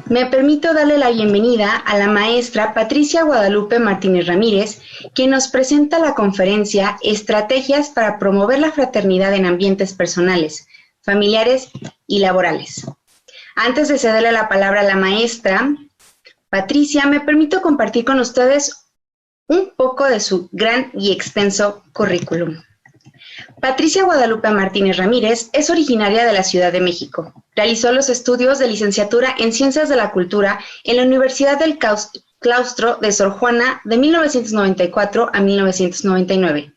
Me permito darle la bienvenida a la maestra Patricia Guadalupe Martínez Ramírez, quien nos presenta la conferencia Estrategias para promover la fraternidad en ambientes personales, familiares y laborales. Antes de cederle la palabra a la maestra Patricia, me permito compartir con ustedes un poco de su gran y extenso currículum. Patricia Guadalupe Martínez Ramírez es originaria de la Ciudad de México. Realizó los estudios de licenciatura en Ciencias de la Cultura en la Universidad del Claustro de Sor Juana de 1994 a 1999.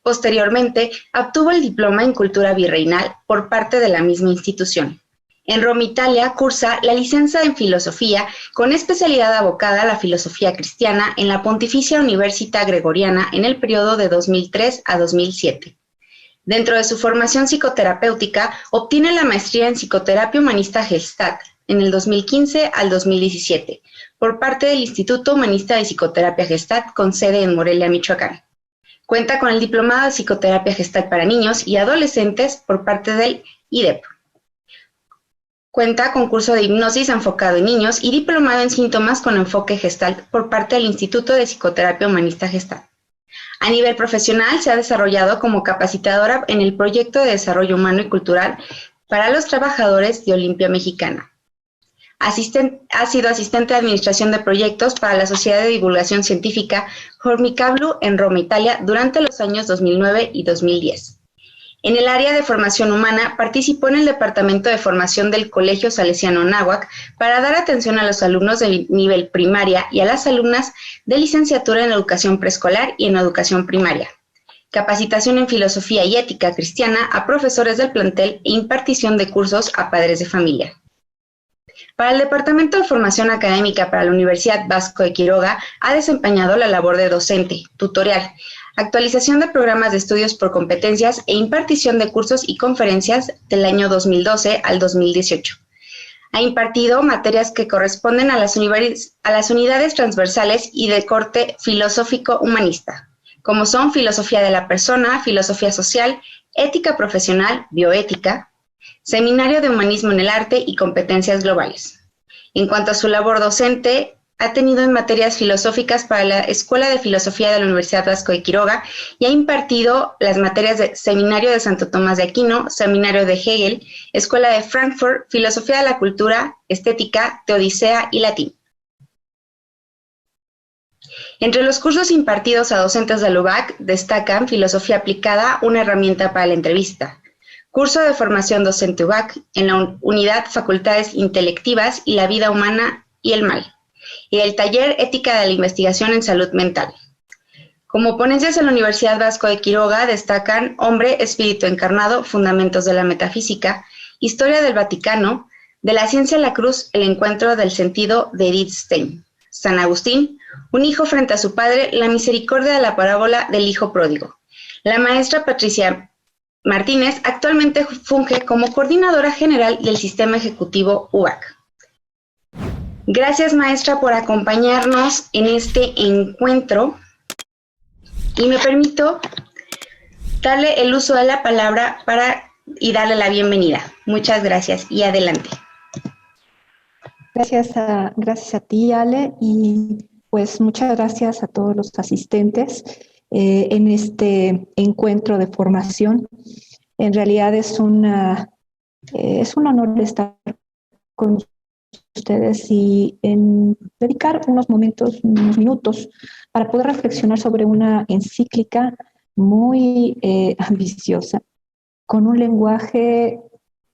Posteriormente, obtuvo el diploma en Cultura Virreinal por parte de la misma institución. En Roma, Italia, cursa la licencia en Filosofía con especialidad abocada a la filosofía cristiana en la Pontificia Università Gregoriana en el periodo de 2003 a 2007. Dentro de su formación psicoterapéutica, obtiene la maestría en Psicoterapia Humanista Gestalt en el 2015 al 2017, por parte del Instituto Humanista de Psicoterapia Gestalt con sede en Morelia, Michoacán. Cuenta con el Diplomado de Psicoterapia Gestalt para niños y adolescentes por parte del IDEP. Cuenta con curso de hipnosis enfocado en niños y diplomado en síntomas con enfoque Gestalt por parte del Instituto de Psicoterapia Humanista Gestalt. A nivel profesional, se ha desarrollado como capacitadora en el Proyecto de Desarrollo Humano y Cultural para los Trabajadores de Olimpia Mexicana. Ha sido asistente de Administración de Proyectos para la Sociedad de Divulgación Científica Formicablu en Roma, Italia, durante los años 2009 y 2010. En el área de formación humana, participó en el Departamento de Formación del Colegio Salesiano Anáhuac para dar atención a los alumnos de nivel primaria y a las alumnas de licenciatura en educación preescolar y en educación primaria. Capacitación en filosofía y ética cristiana a profesores del plantel e impartición de cursos a padres de familia. Para el Departamento de Formación Académica para la Universidad Vasco de Quiroga, ha desempeñado la labor de docente, tutorial, actualización de programas de estudios por competencias e impartición de cursos y conferencias del año 2012 al 2018. Ha impartido materias que corresponden a las unidades transversales y de corte filosófico-humanista, como son filosofía de la persona, filosofía social, ética profesional, bioética, seminario de humanismo en el arte y competencias globales. En cuanto a su labor docente, ha tenido en materias filosóficas para la Escuela de Filosofía de la Universidad Vasco de Quiroga y ha impartido las materias de Seminario de Santo Tomás de Aquino, Seminario de Hegel, Escuela de Frankfurt, Filosofía de la Cultura, Estética, Teodicea y Latín. Entre los cursos impartidos a docentes de la UBAC destacan Filosofía Aplicada, una herramienta para la entrevista, curso de formación docente UBAC en la unidad Facultades Intelectivas y la Vida Humana y el Mal, y el taller Ética de la Investigación en Salud Mental. Como ponencias en la Universidad Vasco de Quiroga destacan Hombre, Espíritu Encarnado, Fundamentos de la Metafísica, Historia del Vaticano, De la Ciencia a la Cruz, El Encuentro del Sentido de Edith Stein, San Agustín, Un hijo frente a su padre, La misericordia de la parábola del hijo pródigo. La maestra Patricia Martínez actualmente funge como coordinadora general del Sistema Ejecutivo UBAC. Gracias, maestra, por acompañarnos en este encuentro y me permito darle el uso de la palabra y darle la bienvenida. Muchas gracias y adelante. Gracias a ti, Ale, y pues muchas gracias a todos los asistentes en este encuentro de formación. En realidad es un honor estar con ustedes y en dedicar unos minutos para poder reflexionar sobre una encíclica muy ambiciosa, con un lenguaje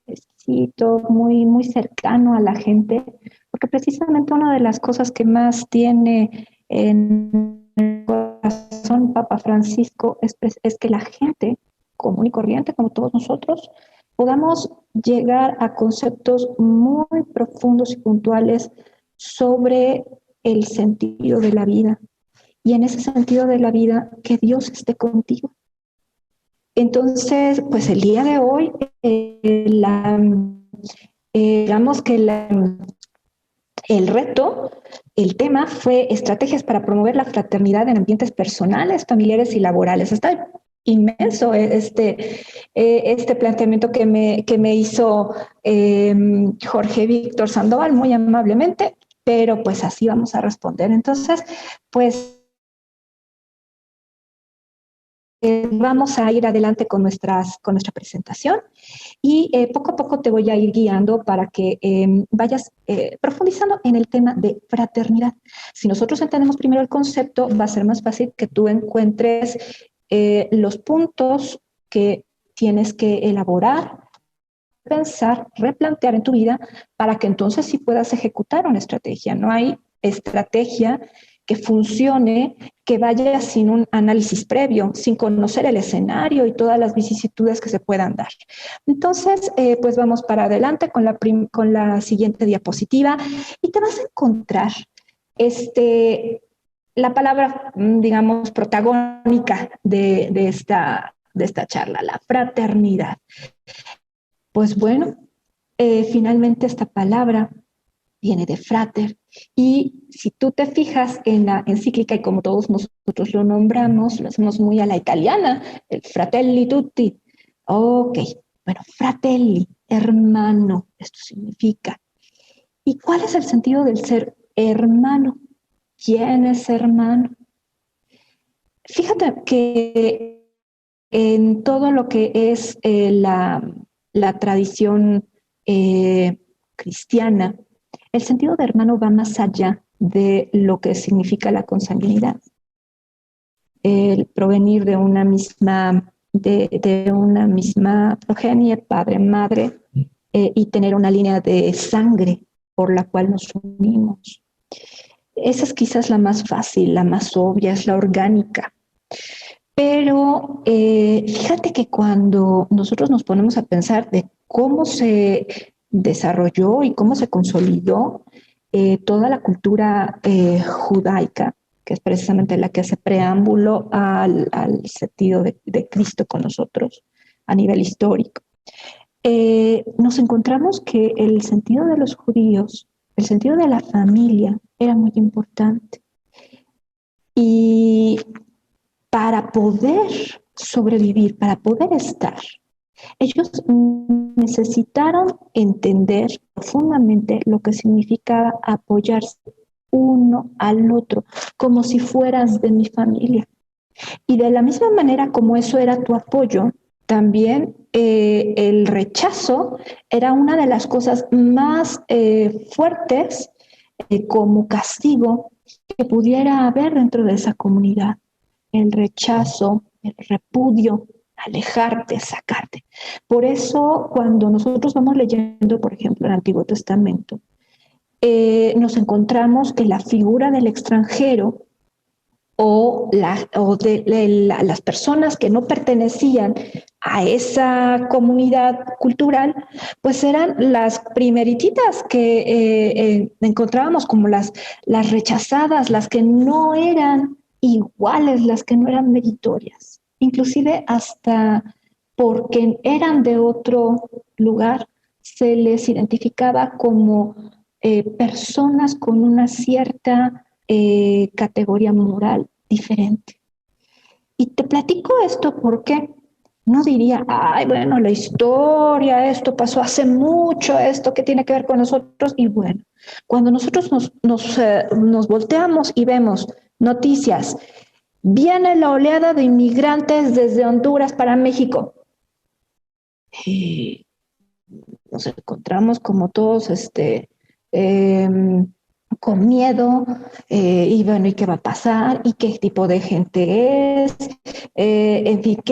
exquisito, muy cercano a la gente, porque precisamente una de las cosas que más tiene en el corazón Papa Francisco es que la gente común y corriente, como todos nosotros, podamos llegar a conceptos muy profundos y puntuales sobre el sentido de la vida. Y en ese sentido de la vida, que Dios esté contigo. Entonces, pues el día de hoy, digamos que el reto, el tema fue estrategias para promover la fraternidad en ambientes personales, familiares y laborales. Hasta inmenso este planteamiento que me hizo Jorge Víctor Sandoval muy amablemente, pero pues así vamos a responder. Entonces, pues vamos a ir adelante con nuestra presentación y poco a poco te voy a ir guiando para que vayas profundizando en el tema de fraternidad. Si nosotros entendemos primero el concepto, va a ser más fácil que tú encuentres los puntos que tienes que elaborar, pensar, replantear en tu vida para que entonces sí puedas ejecutar una estrategia. No hay estrategia que funcione, que vaya sin un análisis previo, sin conocer el escenario y todas las vicisitudes que se puedan dar. Entonces, pues vamos para adelante con la siguiente diapositiva y te vas a encontrar la palabra, digamos, protagónica de esta charla, la fraternidad. Pues bueno, finalmente esta palabra viene de frater, y si tú te fijas en la encíclica, y como todos nosotros lo nombramos, lo hacemos muy a la italiana, el fratelli tutti. Ok, bueno, fratelli, hermano, esto significa. ¿Y cuál es el sentido del ser hermano? ¿Quién es hermano? Fíjate que en todo lo que es la tradición cristiana, el sentido de hermano va más allá de lo que significa la consanguinidad. El provenir de una misma progenie, padre, madre, y tener una línea de sangre por la cual nos unimos. Esa es quizás la más fácil, la más obvia, es la orgánica. Pero fíjate que cuando nosotros nos ponemos a pensar de cómo se desarrolló y cómo se consolidó toda la cultura judaica, que es precisamente la que hace preámbulo al sentido de Cristo con nosotros a nivel histórico, nos encontramos que el sentido de los judíos, el sentido de la familia era muy importante. Y para poder sobrevivir, para poder estar, ellos necesitaron entender profundamente lo que significaba apoyarse uno al otro, como si fueras de mi familia. Y de la misma manera como eso era tu apoyo, también el rechazo era una de las cosas más fuertes como castigo que pudiera haber dentro de esa comunidad. El rechazo, el repudio, alejarte, sacarte. Por eso, cuando nosotros vamos leyendo, por ejemplo, el Antiguo Testamento, nos encontramos que la figura del extranjero o las personas que no pertenecían a esa comunidad cultural, pues eran las primerititas que encontrábamos como las rechazadas, las que no eran iguales, las que no eran meritorias, inclusive hasta porque eran de otro lugar, se les identificaba como personas con una cierta categoría moral diferente. Y te platico esto porque no diría, ay, bueno, la historia, esto pasó hace mucho, esto que tiene que ver con nosotros. Y bueno, cuando nosotros nos volteamos y vemos noticias, viene la oleada de inmigrantes desde Honduras para México. Y nos encontramos como todos con miedo, y bueno, ¿y qué va a pasar? ¿Y qué tipo de gente es? En fin,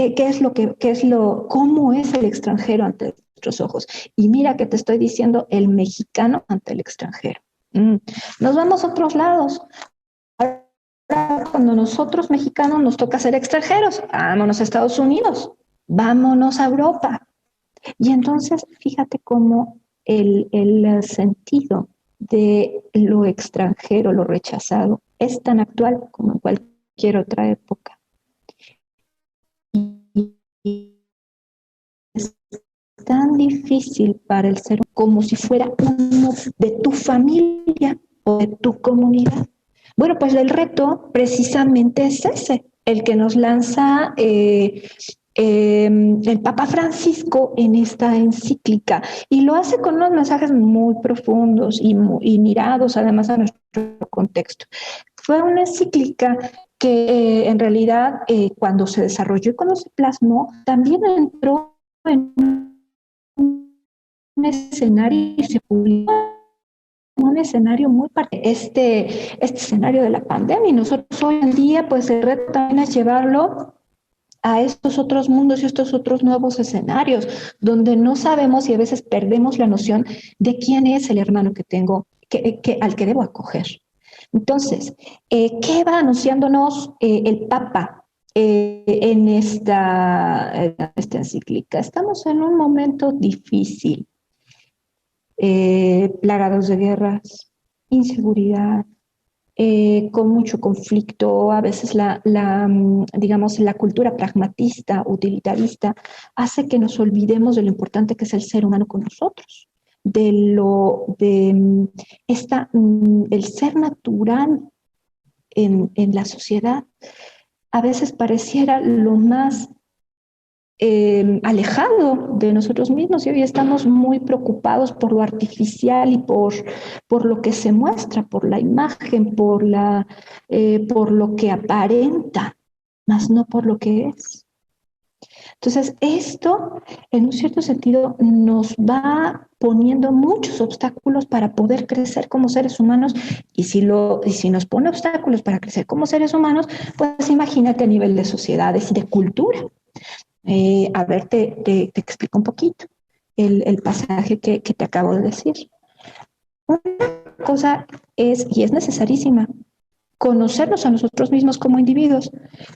cómo es el extranjero ante nuestros ojos? Y mira que te estoy diciendo el mexicano ante el extranjero. Nos vamos a otros lados. Ahora, cuando nosotros mexicanos nos toca ser extranjeros, vámonos a Estados Unidos, vámonos a Europa. Y entonces, fíjate cómo el sentido de lo extranjero, lo rechazado, es tan actual como en cualquier otra época. Y es tan difícil para el ser como si fuera uno de tu familia o de tu comunidad. Bueno, pues el reto precisamente es ese, el que nos lanza el Papa Francisco en esta encíclica, y lo hace con unos mensajes muy profundos y mirados además a nuestro contexto. Fue una encíclica que en realidad cuando se desarrolló y cuando se plasmó, también entró en un escenario y se publicó un escenario muy este escenario de la pandemia, y nosotros hoy en día pues el reto también es llevarlo a estos otros mundos y estos otros nuevos escenarios donde no sabemos y a veces perdemos la noción de quién es el hermano que tengo, al que debo acoger. Entonces, ¿qué va anunciándonos el Papa en esta encíclica? Estamos en un momento difícil, plagados de guerras, inseguridad, con mucho conflicto. A veces digamos, la cultura pragmatista, utilitarista, hace que nos olvidemos de lo importante que es el ser humano con nosotros, el ser natural en la sociedad. A veces pareciera lo más alejado de nosotros mismos, y hoy estamos muy preocupados por lo artificial y por lo que se muestra, por la imagen, por lo que aparenta, más no por lo que es. Entonces, esto, en un cierto sentido, nos va poniendo muchos obstáculos para poder crecer como seres humanos, y si nos pone obstáculos para crecer como seres humanos, pues imagínate a nivel de sociedades y de cultura. A ver, te explico un poquito el pasaje que te acabo de decir. Una cosa es, y es necesarísima, conocernos a nosotros mismos como individuos,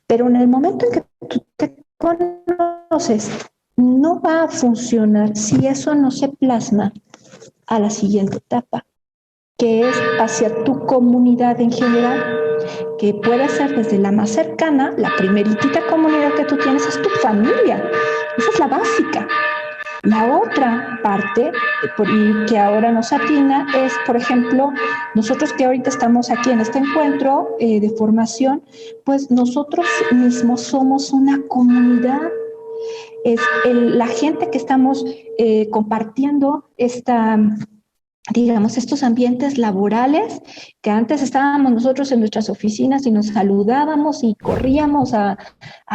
pero en el momento en que tú te conoces, no va a funcionar si eso no se plasma a la siguiente etapa, que es hacia tu comunidad en general, que puede ser desde la más cercana. La primeritita comunidad que tú tienes es tu familia, esa es la básica. La otra parte, y que ahora nos atina, es, por ejemplo, nosotros que ahorita estamos aquí en este encuentro de formación, pues nosotros mismos somos una comunidad. Es la gente que estamos compartiendo digamos, estos ambientes laborales, que antes estábamos nosotros en nuestras oficinas y nos saludábamos y corríamos a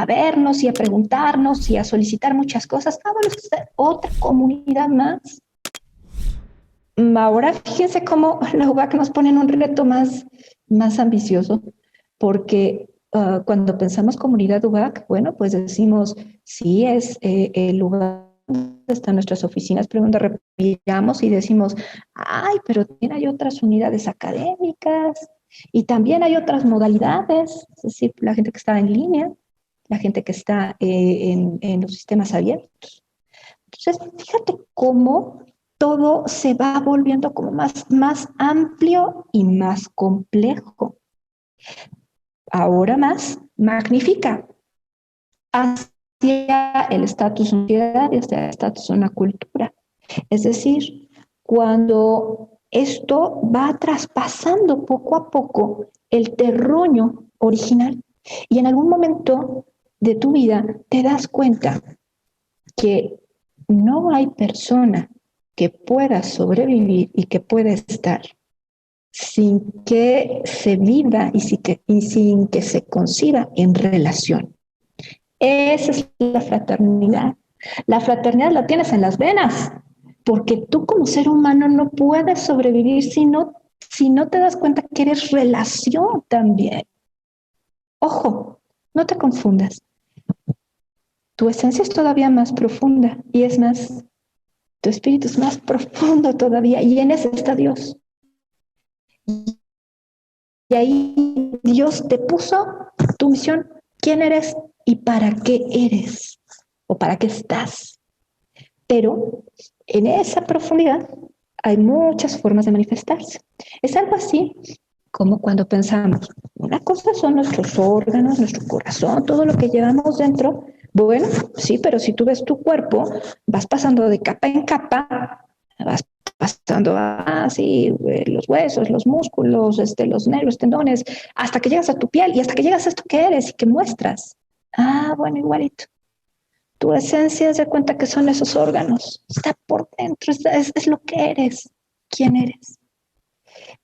vernos y a preguntarnos y a solicitar muchas cosas. Bueno, es otra comunidad más. Ahora fíjense cómo la UBAC nos pone en un reto más ambicioso, porque cuando pensamos comunidad UBAC, bueno, pues decimos, sí, es el lugar están nuestras oficinas, pero donde respiramos y decimos, ay, pero también hay otras unidades académicas y también hay otras modalidades, es decir, la gente que está en línea, la gente que está en los sistemas abiertos. Entonces, fíjate cómo todo se va volviendo como más amplio y más complejo. Ahora más magnifica hacia el estatus de una sociedad y hacia el estatus de una cultura. Es decir, cuando esto va traspasando poco a poco el terruño original, y en algún momento de tu vida te das cuenta que no hay persona que pueda sobrevivir y que pueda estar sin que se viva y sin que se conciba en relación. Esa es la fraternidad. La fraternidad la tienes en las venas, porque tú como ser humano no puedes sobrevivir si no te das cuenta que eres relación también. Ojo, no te confundas. Tu esencia es todavía más profunda, y es más, tu espíritu es más profundo todavía, y en ese está Dios. Y ahí Dios te puso tu misión, quién eres y para qué eres o para qué estás. Pero en esa profundidad hay muchas formas de manifestarse. Es algo así como cuando pensamos, una cosa son nuestros órganos, nuestro corazón, todo lo que llevamos dentro. Bueno, sí, pero si tú ves tu cuerpo, vas pasando de capa en capa, vas pasando así los huesos, los músculos, los nervios, tendones, hasta que llegas a tu piel y hasta que llegas a esto que eres y que muestras. Ah, bueno, igualito. Tu esencia se cuenta que son esos órganos, está por dentro, es lo que eres, quién eres.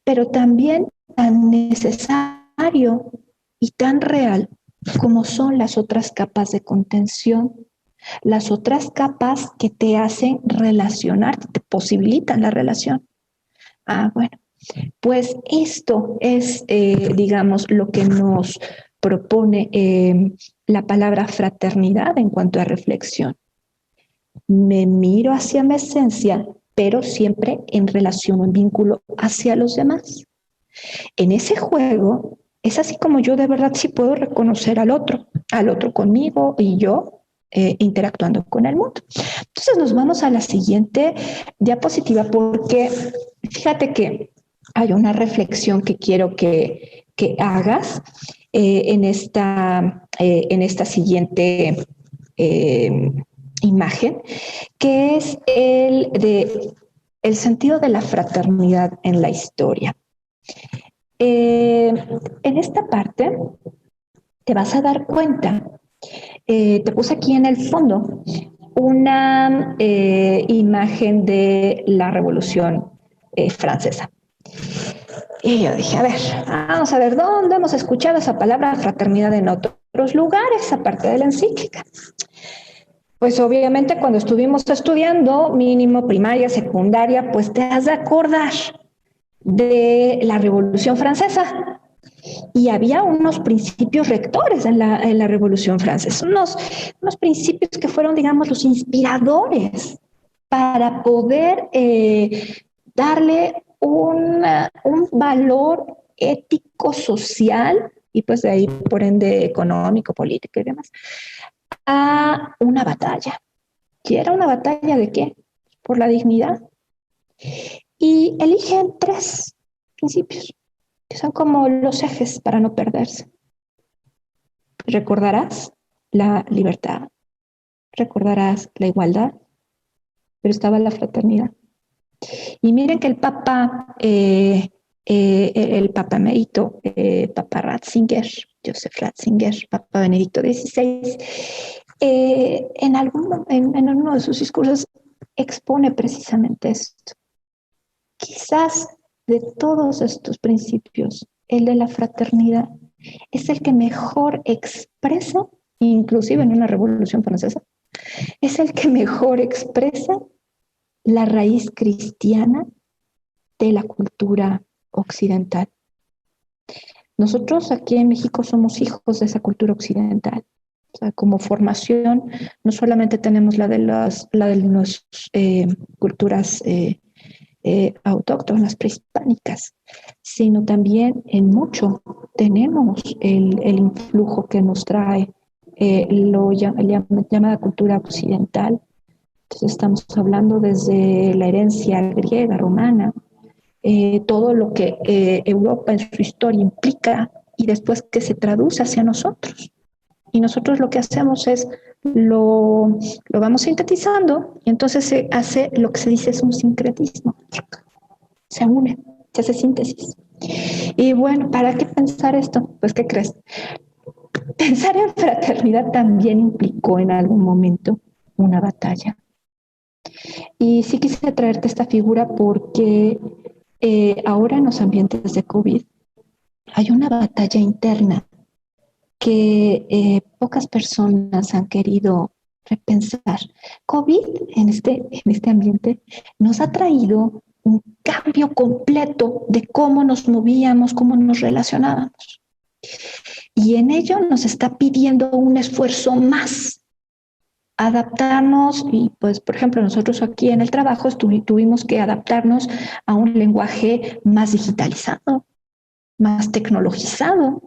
Pero también tan necesario y tan real como son las otras capas de contención, las otras capas que te hacen relacionarte, te posibilitan la relación. Ah, bueno, pues esto es, digamos, lo que nos propone la palabra fraternidad en cuanto a reflexión. Me miro hacia mi esencia, pero siempre en relación o en vínculo hacia los demás. En ese juego es así como yo de verdad sí puedo reconocer al otro conmigo y yo interactuando con el mundo. Entonces nos vamos a la siguiente diapositiva porque fíjate que hay una reflexión que quiero que hagas en esta siguiente imagen, que es el sentido de la fraternidad en la historia. En esta parte te vas a dar cuenta, te puse aquí en el fondo una imagen de la Revolución Francesa. Y yo dije, a ver, vamos a ver, ¿dónde hemos escuchado esa palabra fraternidad en otros lugares, aparte de la encíclica? Pues obviamente cuando estuvimos estudiando mínimo, primaria, secundaria, pues te has de acordar de la Revolución Francesa. Y había unos principios rectores en la Revolución Francesa, unos principios que fueron, digamos, los inspiradores para poder darle un valor ético, social y pues de ahí por ende económico, político y demás, a una batalla. ¿Y era una batalla de qué? Por la dignidad. Y eligen 3 principios que son como los ejes para no perderse. Recordarás la libertad, recordarás la igualdad, pero estaba la fraternidad. Y miren que el Papa emérito, Papa Ratzinger, Joseph Ratzinger, Papa Benedicto XVI, en uno de sus discursos expone precisamente esto. Quizás de todos estos principios, el de la fraternidad es el que mejor expresa, inclusive en una revolución francesa, es el que mejor expresa la raíz cristiana de la cultura occidental. Nosotros aquí en México somos hijos de esa cultura occidental. O sea, como formación, no solamente tenemos la de las culturas autóctonas prehispánicas, sino también en mucho tenemos el influjo que nos trae llamada cultura occidental. Entonces estamos hablando desde la herencia griega, romana, todo lo que Europa en su historia implica y después que se traduce hacia nosotros. Y nosotros lo que hacemos es lo vamos sintetizando y entonces se hace lo que se dice es un sincretismo. Se une, se hace síntesis. Y bueno, ¿para qué pensar esto? Pues, ¿qué crees? Pensar en fraternidad también implicó en algún momento una batalla. Y sí quise traerte esta figura porque ahora en los ambientes de COVID hay una batalla interna que pocas personas han querido repensar. COVID en este ambiente nos ha traído un cambio completo de cómo nos movíamos, cómo nos relacionábamos. Y en ello nos está pidiendo un esfuerzo más, adaptarnos y pues, por ejemplo, nosotros aquí en el trabajo tuvimos que adaptarnos a un lenguaje más digitalizado, más tecnologizado.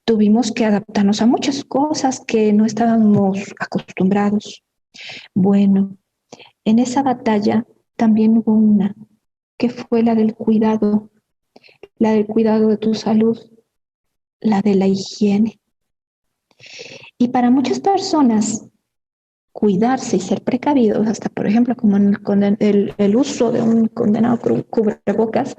Tuvimos que adaptarnos a muchas cosas que no estábamos acostumbrados. Bueno, en esa batalla también hubo una, que fue la del cuidado de tu salud, la de la higiene. Y para muchas personas cuidarse y ser precavidos, hasta por ejemplo como con el uso de un condenado cubrebocas,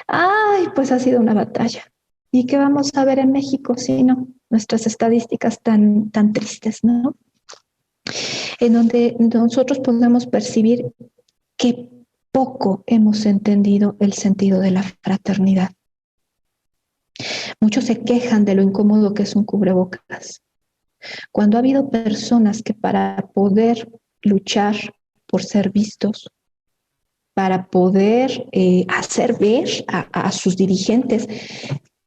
ay, pues ha sido una batalla. ¿Y qué vamos a ver en México si no? Nuestras estadísticas tan tristes, ¿no? En donde nosotros podemos percibir que poco hemos entendido el sentido de la fraternidad. Muchos se quejan de lo incómodo que es un cubrebocas. Cuando ha habido personas que para poder luchar por ser vistos, para poder hacer ver a sus dirigentes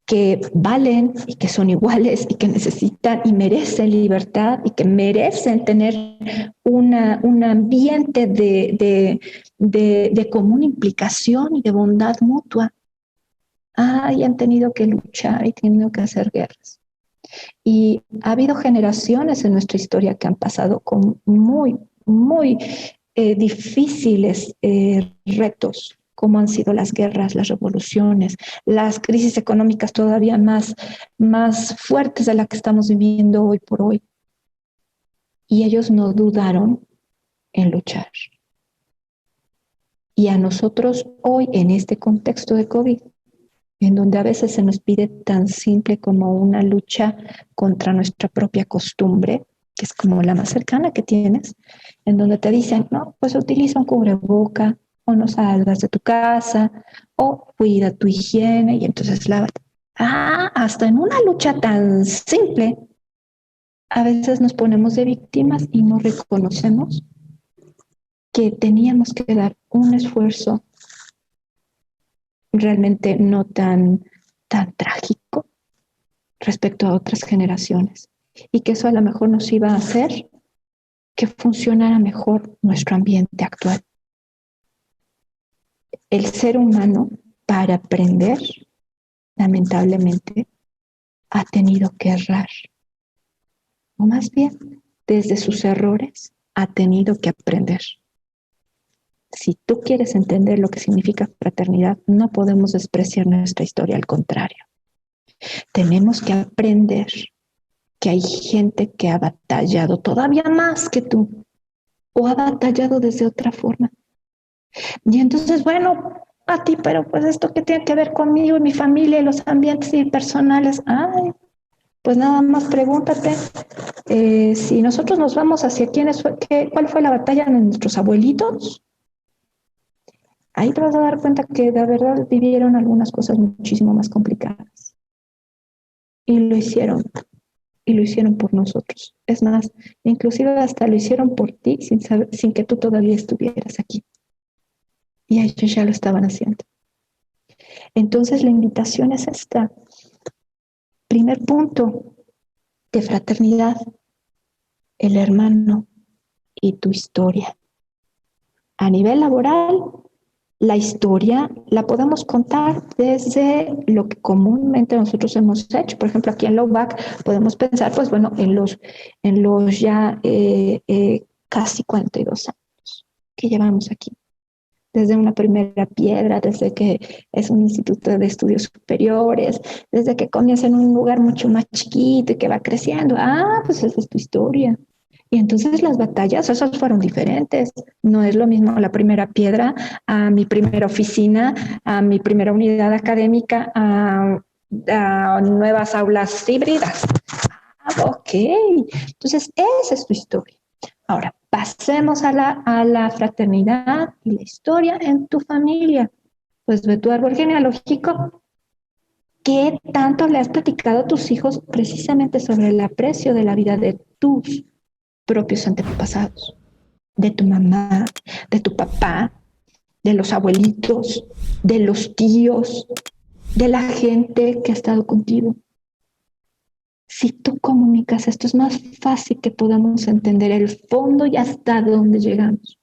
que valen y que son iguales y que necesitan y merecen libertad y que merecen tener un ambiente de común implicación y de bondad mutua. Y han tenido que luchar y tenido que hacer guerras. Y ha habido generaciones en nuestra historia que han pasado con muy difíciles retos, como han sido las guerras, las revoluciones, las crisis económicas todavía más fuertes de las que estamos viviendo hoy por hoy. Y ellos no dudaron en luchar. Y a nosotros hoy, en este contexto de COVID, en donde a veces se nos pide tan simple como una lucha contra nuestra propia costumbre, que es como la más cercana que tienes, en donde te dicen, no, pues utiliza un cubreboca, o no salgas de tu casa, o cuida tu higiene, y entonces lávate. Hasta en una lucha tan simple, a veces nos ponemos de víctimas y no reconocemos que teníamos que dar un esfuerzo realmente no tan trágico respecto a otras generaciones y que eso a lo mejor nos iba a hacer que funcionara mejor nuestro ambiente actual. El ser humano, para aprender, lamentablemente, ha tenido que errar, o más bien, desde sus errores, ha tenido que aprender. Si tú quieres entender lo que significa fraternidad, no podemos despreciar nuestra historia, al contrario. Tenemos que aprender que hay gente que ha batallado todavía más que tú, o ha batallado desde otra forma. Y entonces, bueno, a ti, pero pues esto que tiene que ver conmigo y mi familia y los ambientes y personales, pues nada más pregúntate si nosotros nos vamos hacia cuál fue la batalla de nuestros abuelitos. Ahí te vas a dar cuenta que de verdad vivieron algunas cosas muchísimo más complicadas. Y lo hicieron por nosotros. Es más, inclusive hasta lo hicieron por ti sin que tú todavía estuvieras aquí. Y ellos ya lo estaban haciendo. Entonces la invitación es esta. Primer punto de fraternidad, el hermano y tu historia. A nivel laboral, la historia la podemos contar desde lo que comúnmente nosotros hemos hecho. Por ejemplo, aquí en Lowback podemos pensar, pues bueno, en los ya casi 42 años que llevamos aquí. Desde una primera piedra, desde que es un instituto de estudios superiores, desde que comienza en un lugar mucho más chiquito y que va creciendo. Pues esa es tu historia. Y entonces las batallas, esas fueron diferentes. No es lo mismo la primera piedra a mi primera oficina, a mi primera unidad académica, a nuevas aulas híbridas. Ok. Entonces esa es tu historia. Ahora, pasemos a la fraternidad y la historia en tu familia. Pues ve tu árbol genealógico. ¿Qué tanto le has platicado a tus hijos precisamente sobre el aprecio de la vida de tus propios antepasados? De tu mamá, de tu papá, de los abuelitos, de los tíos, de la gente que ha estado contigo. Si tú comunicas esto, es más fácil que podamos entender el fondo y hasta dónde llegamos.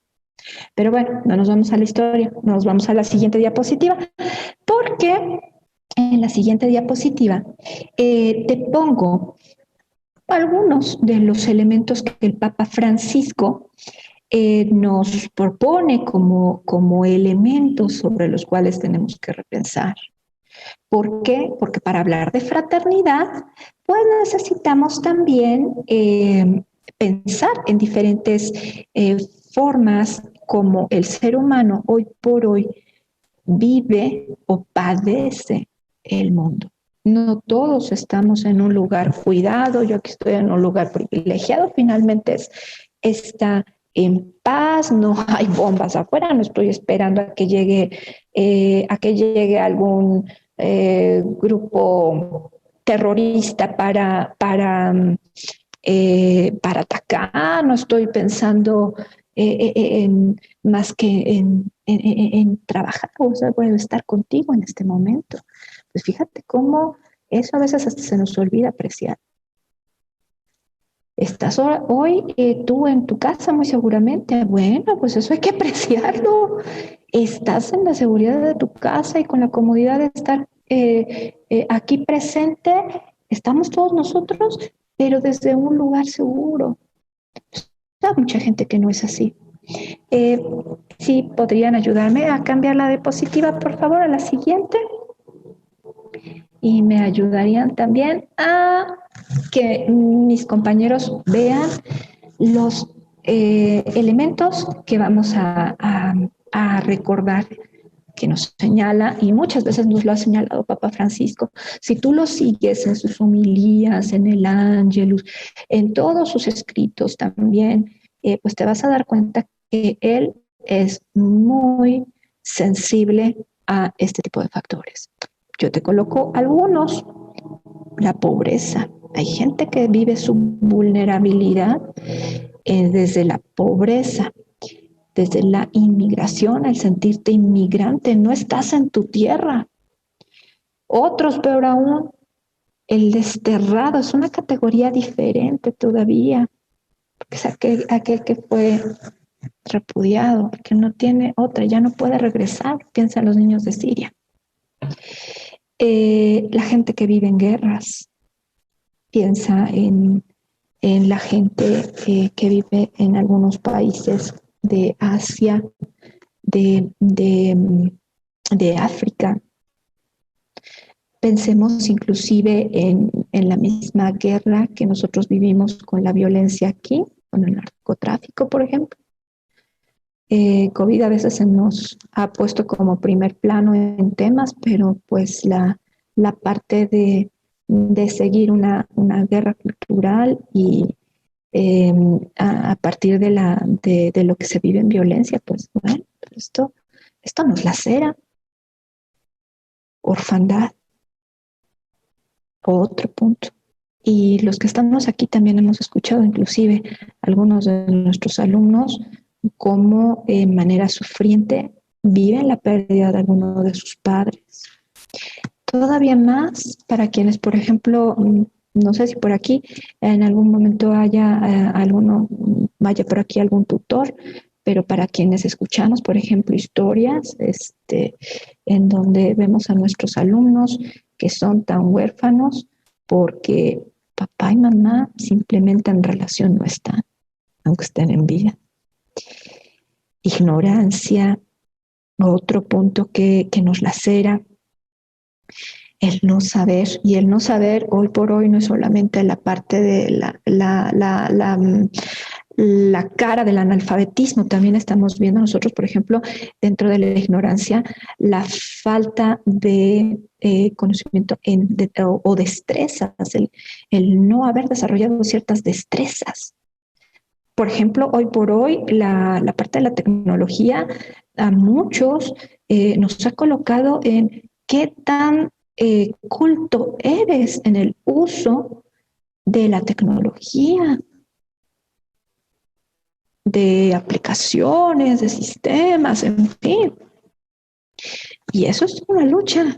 Pero bueno, no nos vamos a la historia, nos vamos a la siguiente diapositiva, porque en la siguiente diapositiva te pongo algunos de los elementos que el Papa Francisco nos propone como elementos sobre los cuales tenemos que repensar. ¿Por qué? Porque para hablar de fraternidad, pues necesitamos también pensar en diferentes formas como el ser humano hoy por hoy vive o padece el mundo. No todos estamos en un lugar cuidado, yo aquí estoy en un lugar privilegiado, finalmente está en paz, no hay bombas afuera, no estoy esperando a que llegue algún grupo terrorista para atacar, no estoy pensando más que en trabajar, o sea, voy a estar contigo en este momento. Pues fíjate cómo eso a veces hasta se nos olvida apreciar. Estás hoy tú en tu casa muy seguramente, bueno, pues eso hay que apreciarlo. Estás en la seguridad de tu casa y con la comodidad de estar aquí presente, estamos todos nosotros, pero desde un lugar seguro. Hay mucha gente que no es así. Sí, podrían ayudarme a cambiar la diapositiva, por favor, a la siguiente. Y me ayudarían también a que mis compañeros vean los elementos que vamos a recordar que nos señala, y muchas veces nos lo ha señalado Papa Francisco. Si tú lo sigues en sus homilías, en el Ángelus, en todos sus escritos también, pues te vas a dar cuenta que él es muy sensible a este tipo de factores. Yo te coloco algunos. La pobreza. Hay gente que vive su vulnerabilidad desde la pobreza, desde la inmigración, el sentirte inmigrante, no estás en tu tierra. Otros, peor aún, el desterrado, es una categoría diferente todavía, porque es aquel que fue repudiado, que no tiene otra, ya no puede regresar, piensa en los niños de Siria. La gente que vive en guerras, piensa en la gente que vive en algunos países de Asia, de África. Pensemos inclusive en la misma guerra que nosotros vivimos con la violencia aquí, con el narcotráfico, por ejemplo. COVID a veces se nos ha puesto como primer plano en temas, pero pues la parte de seguir una guerra cultural y a partir de lo que se vive en violencia, pues bueno, esto nos lacera. Orfandad, otro punto. Y los que estamos aquí también hemos escuchado, inclusive algunos de nuestros alumnos, cómo en manera sufriente viven la pérdida de alguno de sus padres. Todavía más para quienes, por ejemplo, no sé si por aquí en algún momento vaya por aquí algún tutor, pero para quienes escuchamos, por ejemplo, historias en donde vemos a nuestros alumnos que son tan huérfanos porque papá y mamá simplemente en relación no están, aunque estén en vida. Ignorancia, otro punto que nos lacera, el no saber. Y el no saber hoy por hoy no es solamente la parte de la cara del analfabetismo, también estamos viendo nosotros, por ejemplo, dentro de la ignorancia, la falta de conocimiento o destrezas, el no haber desarrollado ciertas destrezas. Por ejemplo, hoy por hoy, la parte de la tecnología a muchos nos ha colocado en qué tan culto eres en el uso de la tecnología, de aplicaciones, de sistemas, en fin. Y eso es una lucha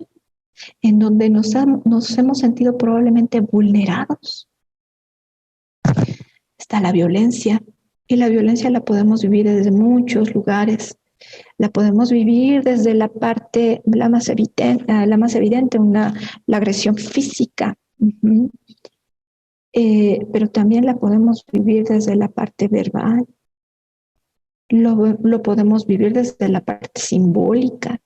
en donde nos hemos sentido probablemente vulnerados. Está la violencia, y la violencia la podemos vivir desde muchos lugares. La podemos vivir desde la parte la más evidente, la agresión física. Uh-huh. Pero también la podemos vivir desde la parte verbal. Lo podemos vivir desde la parte simbólica.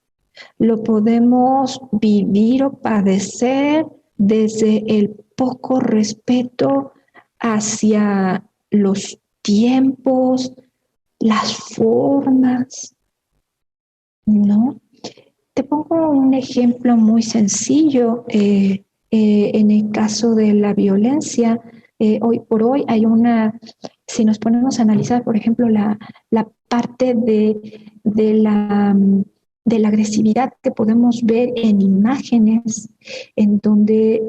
Lo podemos vivir o padecer desde el poco respeto hacia los tiempos, las formas, ¿no? Te pongo un ejemplo muy sencillo. En el caso de la violencia, hoy por hoy hay si nos ponemos a analizar, por ejemplo, la parte de la agresividad que podemos ver en imágenes, en donde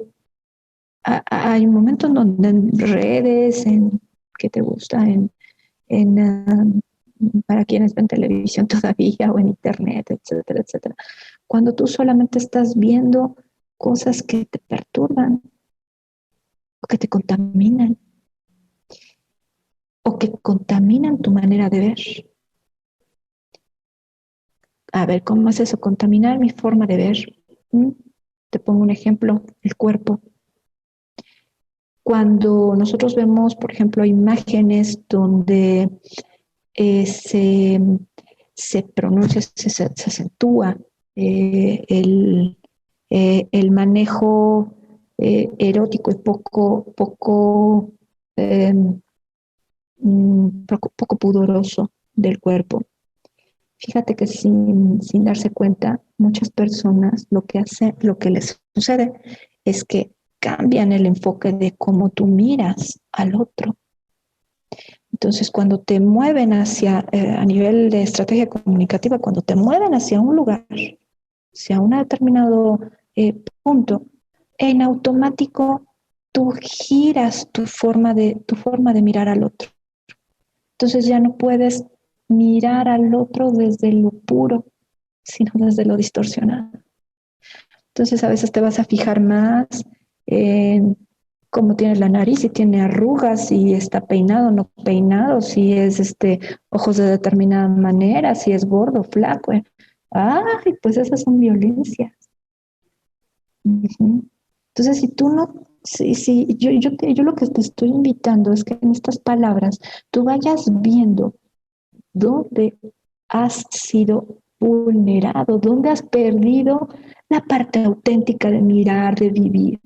hay un momento en donde en redes, ¿qué te gusta? En para quienes ven televisión todavía o en internet, etcétera, etcétera. Cuando tú solamente estás viendo cosas que te perturban o que te contaminan o que contaminan tu manera de ver. A ver, ¿cómo es eso? Contaminar mi forma de ver. Te pongo un ejemplo, el cuerpo. Cuando nosotros vemos, por ejemplo, imágenes donde se pronuncia, se acentúa el manejo erótico y poco pudoroso del cuerpo. Fíjate que sin darse cuenta, muchas personas lo que les sucede es que cambian el enfoque de cómo tú miras al otro. Entonces, cuando te mueven a nivel de estrategia comunicativa, cuando te mueven hacia un lugar, hacia un determinado punto, en automático tú giras tu forma de mirar al otro. Entonces ya no puedes mirar al otro desde lo puro, sino desde lo distorsionado. Entonces a veces te vas a fijar más en cómo tiene la nariz, si tiene arrugas, si está peinado o no peinado, si es ojos de determinada manera, si es gordo, flaco. Ay, pues esas son violencias. Uh-huh. Entonces, si tú no, yo lo que te estoy invitando es que en estas palabras tú vayas viendo dónde has sido vulnerado, dónde has perdido la parte auténtica de mirar, de vivir.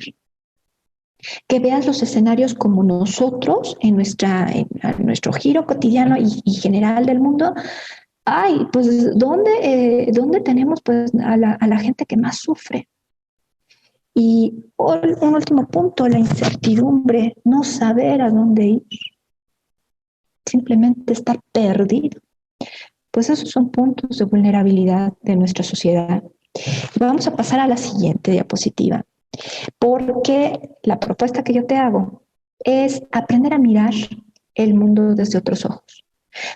Que veas los escenarios como nosotros, en nuestro giro cotidiano y general del mundo. Ay, pues, ¿dónde tenemos pues a la gente que más sufre? Y un último punto, la incertidumbre, no saber a dónde ir, simplemente estar perdido. Pues esos son puntos de vulnerabilidad de nuestra sociedad. Vamos a pasar a la siguiente diapositiva, porque la propuesta que yo te hago es aprender a mirar el mundo desde otros ojos.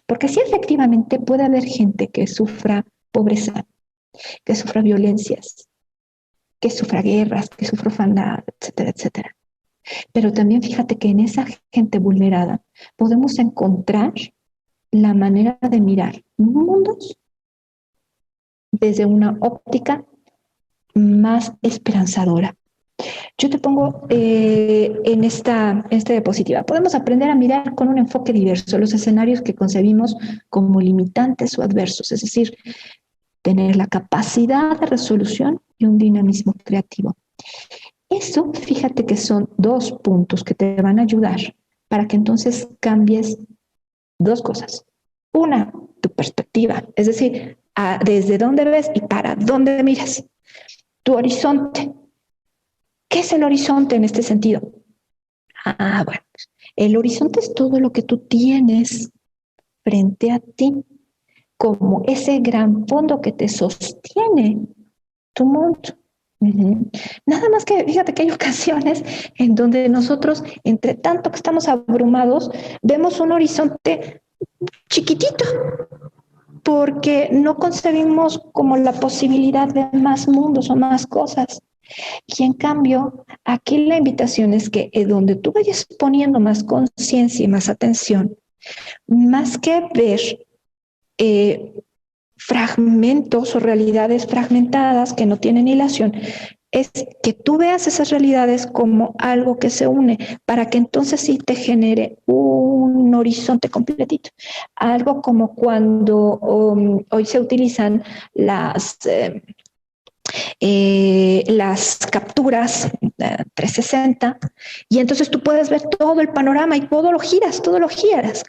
Porque sí, efectivamente puede haber gente que sufra pobreza, que sufra violencias, que sufra guerras, que sufra orfandad, etcétera, etcétera. Pero también fíjate que en esa gente vulnerada podemos encontrar la manera de mirar mundos desde una óptica más esperanzadora. Yo te pongo en esta diapositiva. Podemos aprender a mirar con un enfoque diverso los escenarios que concebimos como limitantes o adversos, es decir, tener la capacidad de resolución y un dinamismo creativo. Eso, fíjate que son 2 puntos que te van a ayudar para que entonces cambies 2 cosas. Una, tu perspectiva, es decir, desde dónde ves y para dónde miras. Tu horizonte. ¿Qué es el horizonte en este sentido? Bueno, el horizonte es todo lo que tú tienes frente a ti, como ese gran fondo que te sostiene tu mundo. Uh-huh. Nada más que fíjate que hay ocasiones en donde nosotros, entre tanto que estamos abrumados, vemos un horizonte chiquitito, porque no concebimos como la posibilidad de más mundos o más cosas. Y en cambio, aquí la invitación es que donde tú vayas poniendo más conciencia y más atención, más que ver fragmentos o realidades fragmentadas que no tienen hilación, es que tú veas esas realidades como algo que se une para que entonces sí te genere un horizonte completito. Algo como cuando hoy se utilizan las capturas 360, y entonces tú puedes ver todo el panorama y todo lo giras.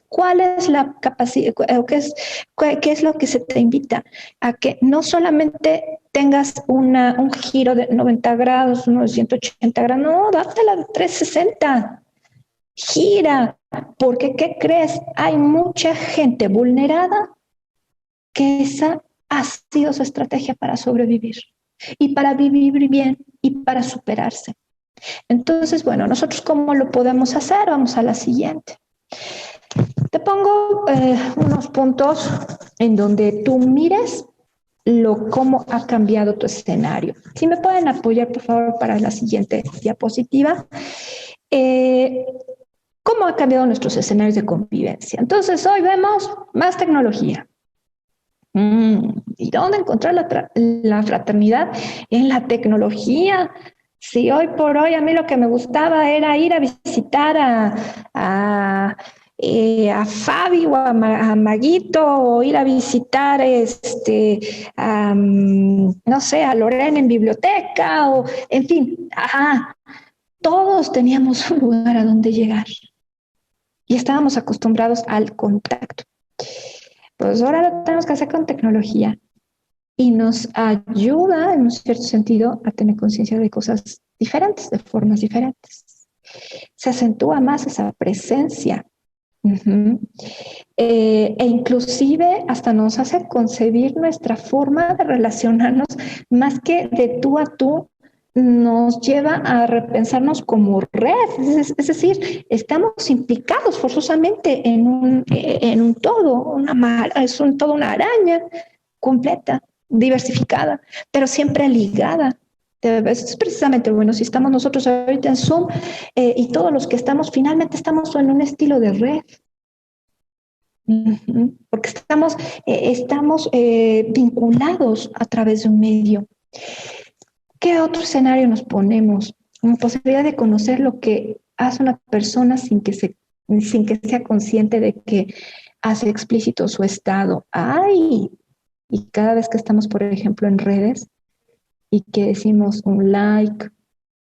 ¿Cuál es la capacidad, qué es lo que se te invita? A que no solamente tengas un giro de 90 grados, uno de 180 grados, no, dátela de 360, gira, porque ¿qué crees? Hay mucha gente vulnerada que esa ha sido su estrategia para sobrevivir y para vivir bien y para superarse. Entonces, bueno, nosotros ¿cómo lo podemos hacer? Vamos a la siguiente. Te pongo unos puntos en donde tú mires cómo ha cambiado tu escenario. Si me pueden apoyar, por favor, para la siguiente diapositiva. ¿Cómo ha cambiado nuestros escenarios de convivencia? Entonces, hoy vemos más tecnología. ¿Y dónde encontrar la fraternidad? En la tecnología. Si hoy por hoy a mí lo que me gustaba era ir a visitar a Fabi o a Maguito, o ir a visitar no sé, a Lorena en biblioteca, o en fin, todos teníamos un lugar a donde llegar y estábamos acostumbrados al contacto. Pues ahora lo tenemos que hacer con tecnología y nos ayuda, en un cierto sentido, a tener conciencia de cosas diferentes, de formas diferentes. Se acentúa más esa presencia. E inclusive hasta nos hace concebir nuestra forma de relacionarnos más que de tú a tú, nos lleva a repensarnos como red, es decir, estamos implicados forzosamente en un todo, toda una araña completa, diversificada, pero siempre ligada. Es precisamente, bueno, si estamos nosotros ahorita en Zoom y todos los que estamos, finalmente estamos en un estilo de red. Porque estamos vinculados a través de un medio. ¿Qué otro escenario nos ponemos? Una posibilidad de conocer lo que hace una persona sin que sea consciente de que hace explícito su estado. ¡Ay! Y cada vez que estamos, por ejemplo, en redes y que decimos un like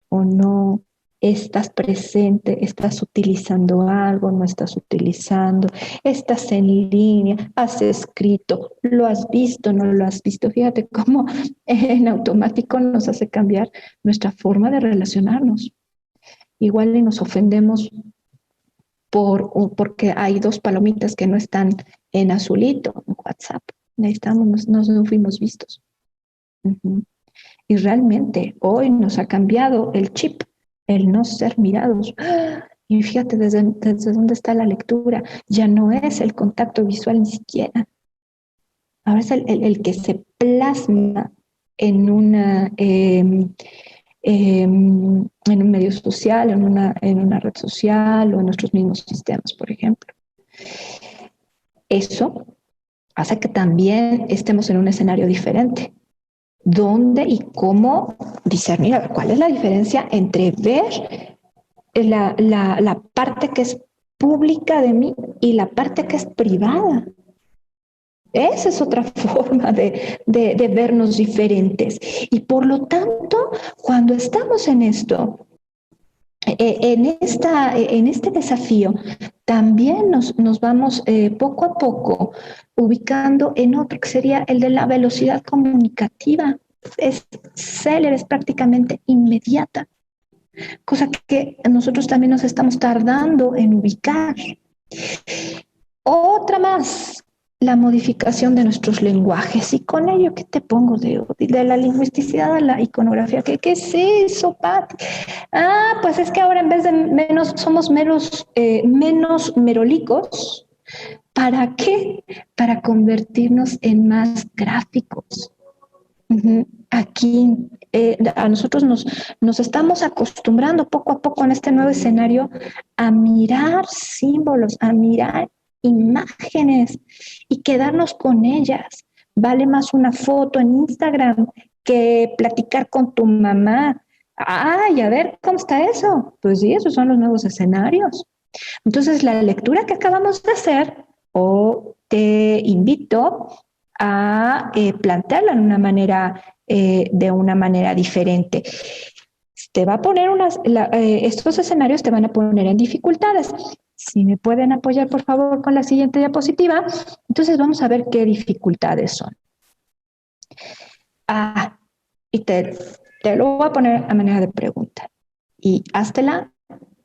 o no, estás presente, estás utilizando algo, no estás utilizando, estás en línea, has escrito, lo has visto, no lo has visto. Fíjate cómo en automático nos hace cambiar nuestra forma de relacionarnos. Igual y nos ofendemos porque hay dos palomitas que no están en azulito en WhatsApp. No fuimos vistos. Y realmente hoy nos ha cambiado el chip, el no ser mirados. Y fíjate desde dónde está la lectura. Ya no es el contacto visual ni siquiera. Ahora es el que se plasma en en un medio social, en una red social o en nuestros mismos sistemas, por ejemplo. Eso hace que también estemos en un escenario diferente. ¿Dónde y cómo discernir? ¿Cuál es la diferencia entre ver la parte que es pública de mí y la parte que es privada? Esa es otra forma de vernos diferentes. Y por lo tanto, cuando estamos en esto, en este desafío, también nos vamos poco a poco ubicando en otro que sería el de la velocidad comunicativa. Es célere, es prácticamente inmediata, cosa que nosotros también nos estamos tardando en ubicar. Otra más, la modificación de nuestros lenguajes. Y con ello, ¿qué te pongo de la lingüisticidad a la iconografía? ¿Qué es eso, Pat? Pues es que ahora en vez de somos menos merolicos. ¿Para qué? Para convertirnos en más gráficos. Aquí a nosotros nos estamos acostumbrando poco a poco en este nuevo escenario a mirar símbolos, a mirar imágenes y quedarnos con ellas. Vale más una foto en Instagram que platicar con tu mamá. Ay, a ver, ¿cómo está eso? Pues sí, esos son los nuevos escenarios. Entonces, la lectura que acabamos de hacer, te invito a plantearla de una manera diferente. te va a poner estos escenarios te van a poner en dificultades. Si me pueden apoyar, por favor, con la siguiente diapositiva, entonces vamos a ver qué dificultades son. Y te lo voy a poner a manera de pregunta. Y háztela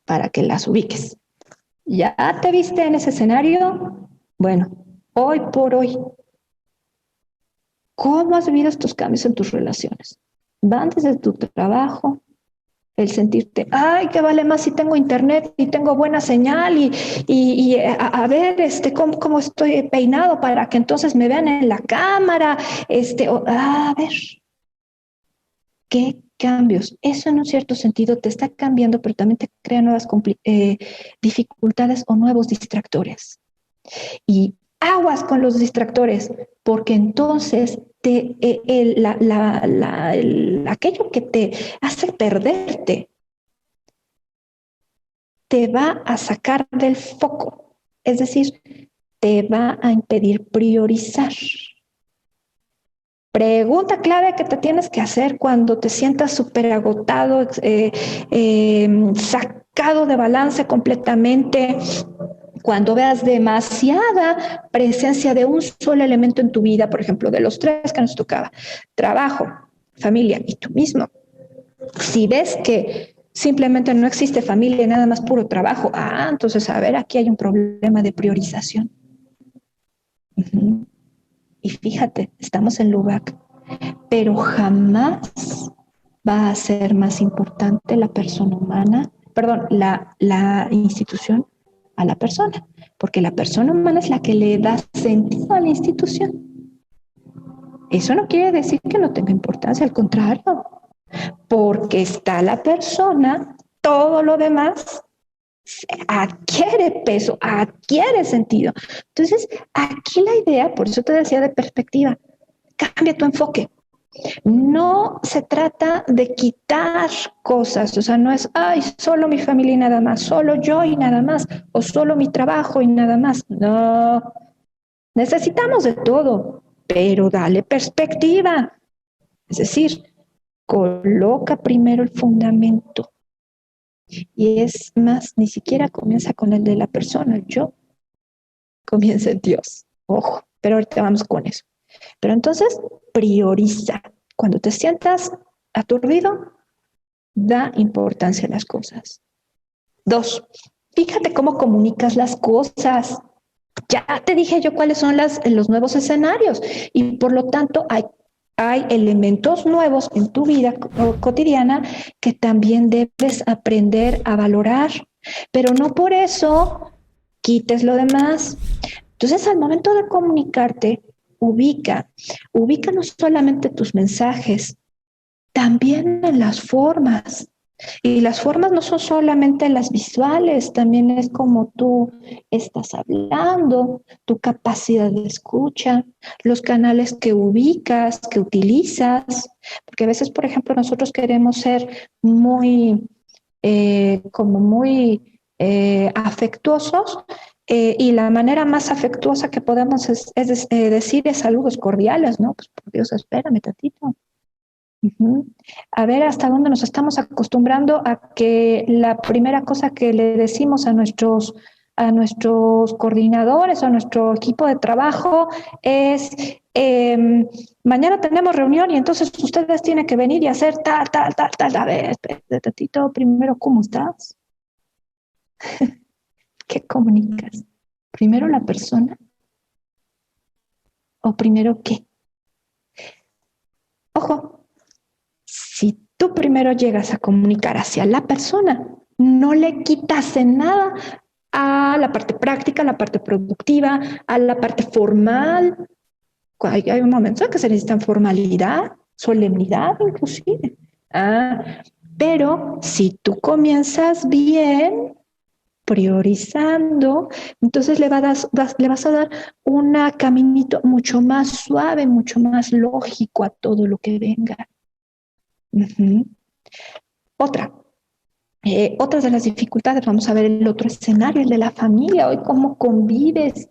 para que las ubiques. ¿Ya te viste en ese escenario? Bueno, hoy por hoy, ¿cómo has vivido estos cambios en tus relaciones? Van desde tu trabajo, el sentirte, ay, que vale más si tengo internet y tengo buena señal y a ver cómo estoy peinado para que entonces me vean en la cámara, a ver, ¿qué cambios? Eso en un cierto sentido te está cambiando, pero también te crea nuevas dificultades o nuevos distractores. Y aguas con los distractores, porque entonces aquello que te hace perderte te va a sacar del foco, es decir, te va a impedir priorizar. Pregunta clave que te tienes que hacer cuando te sientas súper agotado, sacado de balance completamente, cuando veas demasiada presencia de un solo elemento en tu vida, por ejemplo, de los 3 que nos tocaba, trabajo, familia y tú mismo. Si ves que simplemente no existe familia y nada más puro trabajo, entonces, a ver, aquí hay un problema de priorización. Y fíjate, estamos en LUBAC, pero jamás va a ser más importante la persona humana, la institución a la persona, porque la persona humana es la que le da sentido a la institución. Eso no quiere decir que no tenga importancia, al contrario, porque está la persona, todo lo demás adquiere peso, adquiere sentido. Entonces, aquí la idea, por eso te decía de perspectiva, cambia tu enfoque. No se trata de quitar cosas, o sea, no es, solo mi familia y nada más, solo yo y nada más, o solo mi trabajo y nada más. No, necesitamos de todo, pero dale perspectiva. Es decir, coloca primero el fundamento. Y es más, ni siquiera comienza con el de la persona, yo comienza en Dios. Ojo, pero ahorita vamos con eso. Pero entonces, prioriza. Cuando te sientas aturdido, da importancia a las cosas. 2, fíjate cómo comunicas las cosas. Ya te dije yo cuáles son los nuevos escenarios y por lo tanto hay elementos nuevos en tu vida cotidiana que también debes aprender a valorar, pero no por eso quites lo demás. Entonces, al momento de comunicarte, ubica no solamente tus mensajes, también en las formas. Y las formas no son solamente las visuales, también es como tú estás hablando, tu capacidad de escucha, los canales que ubicas, que utilizas, porque a veces, por ejemplo, nosotros queremos ser muy, afectuosos, y la manera más afectuosa que podemos decir es saludos cordiales, ¿no? Pues por Dios, espérame tantito. A ver hasta dónde nos estamos acostumbrando a que la primera cosa que le decimos a nuestros coordinadores o a nuestro equipo de trabajo es mañana tenemos reunión y entonces ustedes tienen que venir y hacer tal. A ver, espérate tantito, primero, ¿cómo estás? ¿Qué comunicas? ¿Primero la persona? ¿O primero qué? Ojo, si tú primero llegas a comunicar hacia la persona, no le quitas en nada a la parte práctica, a la parte productiva, a la parte formal. Hay momentos en que se necesitan formalidad, solemnidad inclusive. Pero si tú comienzas bien, priorizando, entonces le vas a dar un caminito mucho más suave, mucho más lógico a todo lo que venga. Otras de las dificultades, vamos a ver el otro escenario, el de la familia, hoy cómo convives.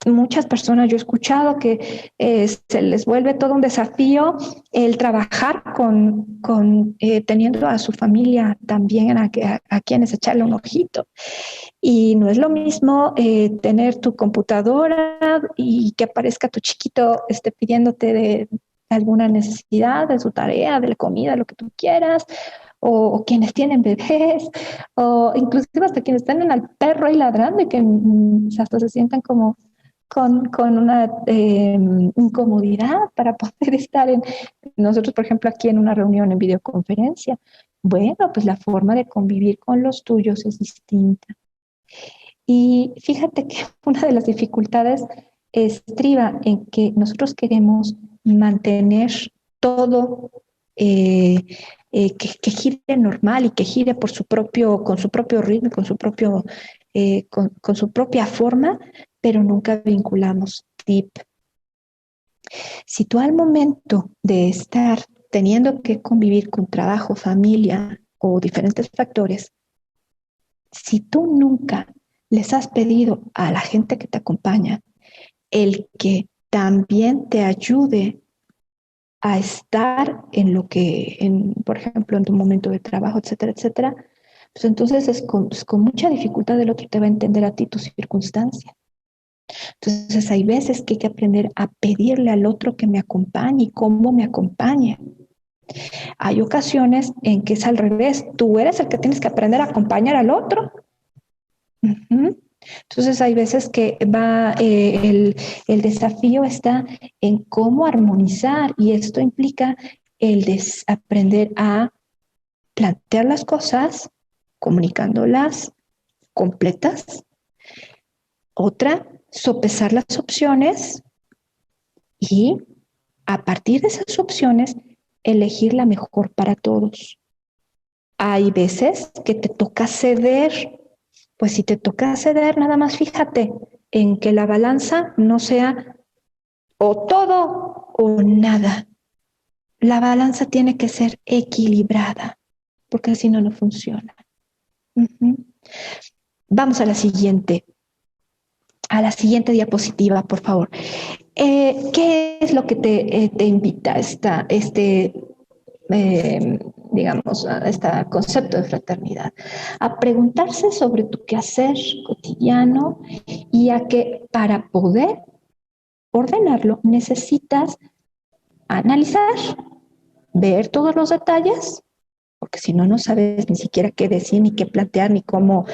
muchas personas, yo he escuchado que se les vuelve todo un desafío el trabajar teniendo a su familia también a quienes echarle un ojito. Y no es lo mismo tener tu computadora y que aparezca tu chiquito pidiéndote de alguna necesidad, de su tarea, de la comida, lo que tú quieras, o quienes tienen bebés, o inclusive hasta quienes tienen al perro ahí ladrando y que hasta se sientan como con una incomodidad para poder estar nosotros, por ejemplo, aquí en una reunión en videoconferencia. Bueno, pues la forma de convivir con los tuyos es distinta. Y fíjate que una de las dificultades estriba en que nosotros queremos mantener todo que gire normal y que gire con su propio ritmo, con su propia forma, pero nunca vinculamos tip. Si tú al momento de estar teniendo que convivir con trabajo, familia o diferentes factores, si tú nunca les has pedido a la gente que te acompaña el que también te ayude a estar en por ejemplo, en tu momento de trabajo, etcétera, etcétera, pues entonces es con mucha dificultad el otro te va a entender a ti tu circunstancia. Entonces hay veces que hay que aprender a pedirle al otro que me acompañe y cómo me acompañe. Hay ocasiones en que es al revés, tú eres el que tienes que aprender a acompañar al otro. Uh-huh. Entonces hay veces que el desafío está en cómo armonizar y esto implica aprender a plantear las cosas, comunicándolas completas. Otra, sopesar las opciones y a partir de esas opciones elegir la mejor para todos. Hay veces que te toca ceder. Pues si te toca ceder, nada más fíjate en que la balanza no sea o todo o nada. La balanza tiene que ser equilibrada, porque si no, no funciona. Uh-huh. Vamos a la siguiente diapositiva, por favor. ¿Qué es lo que te invita digamos, a este concepto de fraternidad? A preguntarse sobre tu quehacer cotidiano y a que para poder ordenarlo necesitas analizar, ver todos los detalles, porque si no, no sabes ni siquiera qué decir, ni qué plantear, ni cómo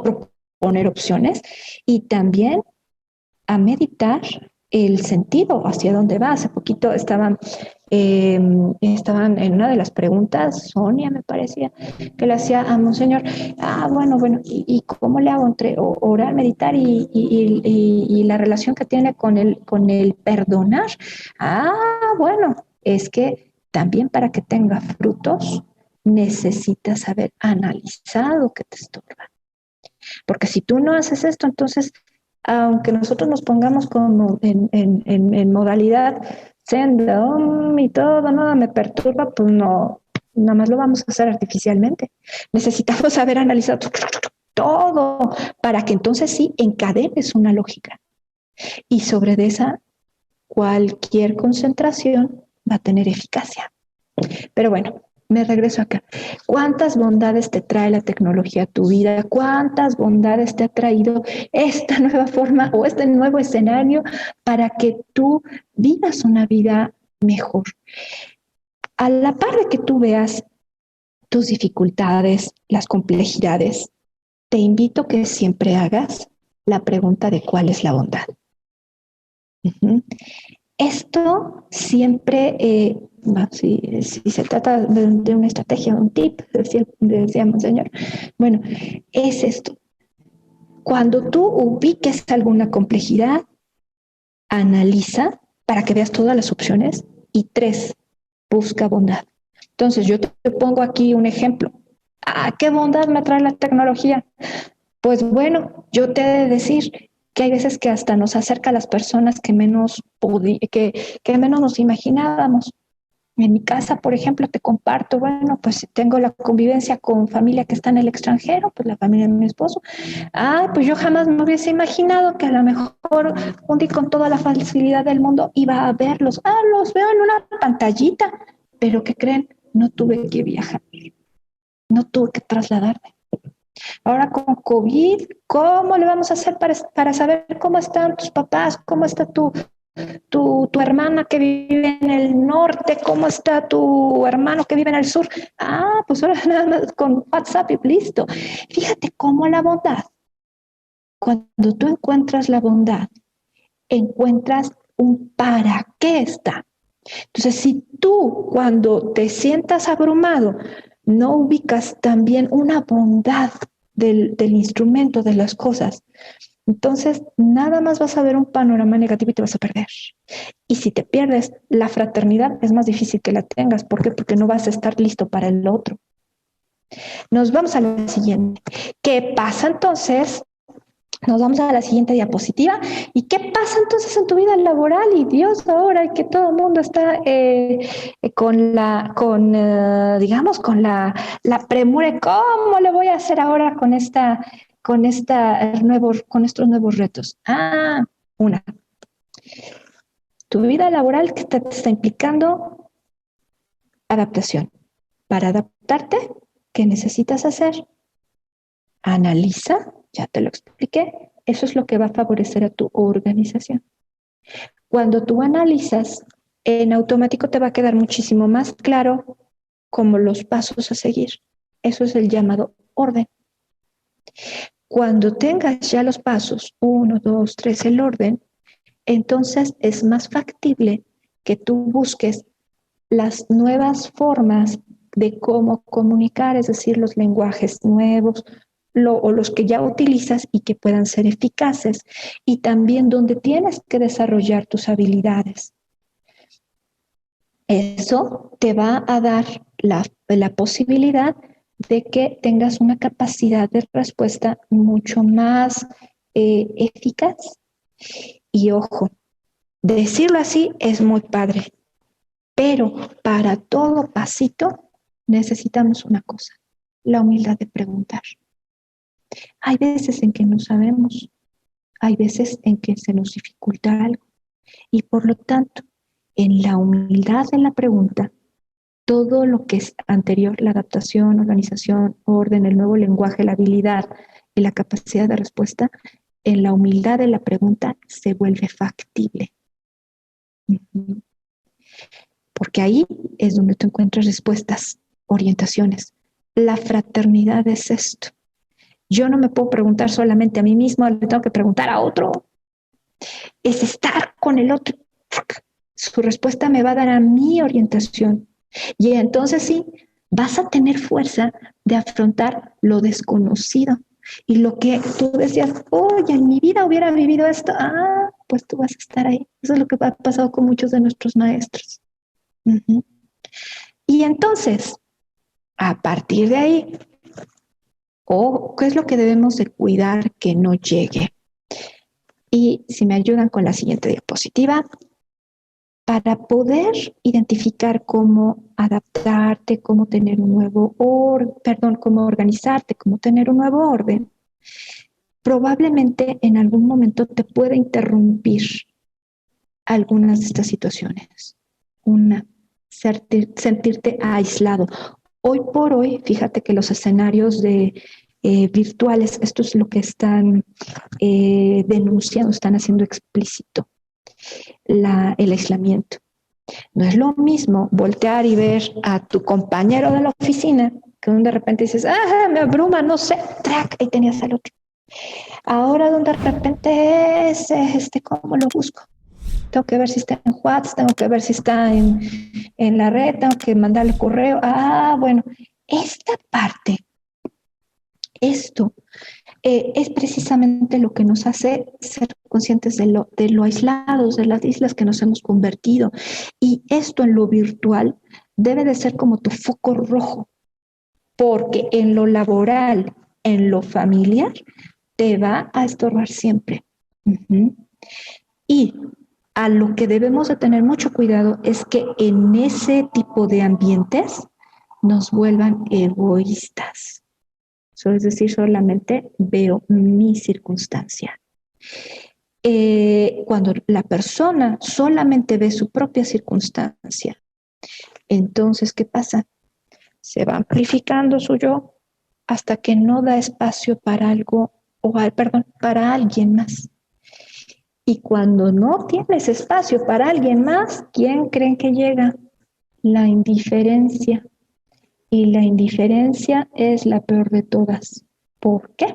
proponer opciones, y también a meditar el sentido, hacia dónde va. Hace poquito estaban en una de las preguntas, Sonia me parecía, que le hacía a Monseñor, bueno, ¿y cómo le hago entre orar, meditar y la relación que tiene con el perdonar? Bueno, es que también para que tenga frutos necesitas haber analizado que te estorba. Porque si tú no haces esto, entonces aunque nosotros nos pongamos como en modalidad Zen y todo, nada me perturba, pues no, nada más lo vamos a hacer artificialmente. Necesitamos haber analizado todo para que entonces sí encadenes una lógica. Y sobre esa, cualquier concentración va a tener eficacia. Pero bueno, me regreso acá. ¿Cuántas bondades te trae la tecnología a tu vida? ¿Cuántas bondades te ha traído esta nueva forma o este nuevo escenario para que tú vivas una vida mejor? A la par de que tú veas tus dificultades, las complejidades, te invito a que siempre hagas la pregunta de cuál es la bondad. Uh-huh. Esto siempre, si se trata de una estrategia, un tip, decía Monseñor, bueno, es esto. Cuando tú ubiques alguna complejidad, analiza para que veas todas las opciones y 3, busca bondad. Entonces, yo te pongo aquí un ejemplo. ¿Qué bondad me trae la tecnología? Pues bueno, yo te he de decir que hay veces que hasta nos acerca a las personas que menos nos imaginábamos. En mi casa, por ejemplo, te comparto, bueno, pues tengo la convivencia con familia que está en el extranjero, pues la familia de mi esposo. Ah, pues yo jamás me hubiese imaginado que a lo mejor un día con toda la facilidad del mundo iba a verlos. Ah, los veo en una pantallita, pero ¿qué creen? No tuve que viajar, no tuve que trasladarme. Ahora con COVID, ¿cómo le vamos a hacer para saber cómo están tus papás? ¿Cómo está tu hermana que vive en el norte? ¿Cómo está tu hermano que vive en el sur? Ah, pues ahora nada más con WhatsApp y listo. Fíjate cómo la bondad, cuando tú encuentras la bondad, encuentras un para qué está. Entonces, si tú cuando te sientas abrumado no ubicas también una bondad del instrumento, de las cosas, entonces nada más vas a ver un panorama negativo y te vas a perder. Y si te pierdes, la fraternidad es más difícil que la tengas. ¿Por qué? Porque no vas a estar listo para el otro. Nos vamos a la siguiente. ¿Qué pasa entonces? Nos vamos a la siguiente diapositiva. ¿Y qué pasa entonces en tu vida laboral? Y Dios, ahora que todo el mundo está digamos, con la premura, ¿cómo le voy a hacer ahora con con estos nuevos retos? Ah, una, tu vida laboral que te está implicando adaptación. Para adaptarte, ¿qué necesitas hacer? Analiza, ya te lo expliqué, eso es lo que va a favorecer a tu organización. Cuando tú analizas, en automático te va a quedar muchísimo más claro como los pasos a seguir. Eso es el llamado orden. Cuando tengas ya los pasos, 1, 2, 3, el orden, entonces es más factible que tú busques las nuevas formas de cómo comunicar, es decir, los lenguajes nuevos o los que ya utilizas y que puedan ser eficaces, y también donde tienes que desarrollar tus habilidades. Eso te va a dar la posibilidad de que tengas una capacidad de respuesta mucho más eficaz. Y ojo, decirlo así es muy padre, pero para todo pasito necesitamos una cosa, la humildad de preguntar. Hay veces en que no sabemos, hay veces en que se nos dificulta algo y por lo tanto, en la humildad de la pregunta, todo lo que es anterior, la adaptación, organización, orden, el nuevo lenguaje, la habilidad y la capacidad de respuesta, en la humildad de la pregunta se vuelve factible. Porque ahí es donde tú encuentras respuestas, orientaciones. La fraternidad es esto. Yo no me puedo preguntar solamente a mí mismo, le tengo que preguntar a otro. Es estar con el otro. Su respuesta me va a dar a mi orientación. Y entonces sí, vas a tener fuerza de afrontar lo desconocido. Y lo que tú decías, oye, en mi vida hubiera vivido esto, pues tú vas a estar ahí. Eso es lo que ha pasado con muchos de nuestros maestros. Uh-huh. Y entonces, a partir de ahí, ¿qué es lo que debemos de cuidar que no llegue? Y si me ayudan con la siguiente diapositiva, para poder identificar cómo adaptarte, cómo tener un nuevo orden, cómo organizarte, cómo tener un nuevo orden, probablemente en algún momento te pueda interrumpir algunas de estas situaciones. Una, sentirte aislado. Hoy por hoy, fíjate que los escenarios virtuales, esto es lo que están denunciando, están haciendo explícito el aislamiento. No es lo mismo voltear y ver a tu compañero de la oficina que de repente dices, me abruma, no sé, track, ahí tenías al otro. Ahora donde de repente ¿cómo lo busco? Tengo que ver si está en WhatsApp, tengo que ver si está en la red, tengo que mandarle correo. Bueno, esta parte, esto es precisamente lo que nos hace ser conscientes de lo aislados, de las islas que nos hemos convertido. Y esto en lo virtual debe de ser como tu foco rojo, porque en lo laboral, en lo familiar, te va a estorbar siempre. Uh-huh. Y A lo que debemos de tener mucho cuidado es que en ese tipo de ambientes nos vuelvan egoístas. Eso es decir, solamente veo mi circunstancia. Cuando la persona solamente ve su propia circunstancia, entonces, ¿qué pasa? Se va amplificando su yo hasta que no da espacio para algo, perdón, para alguien más. Y cuando no tienes espacio para alguien más, ¿quién creen que llega? La indiferencia. Y la indiferencia es la peor de todas. ¿Por qué?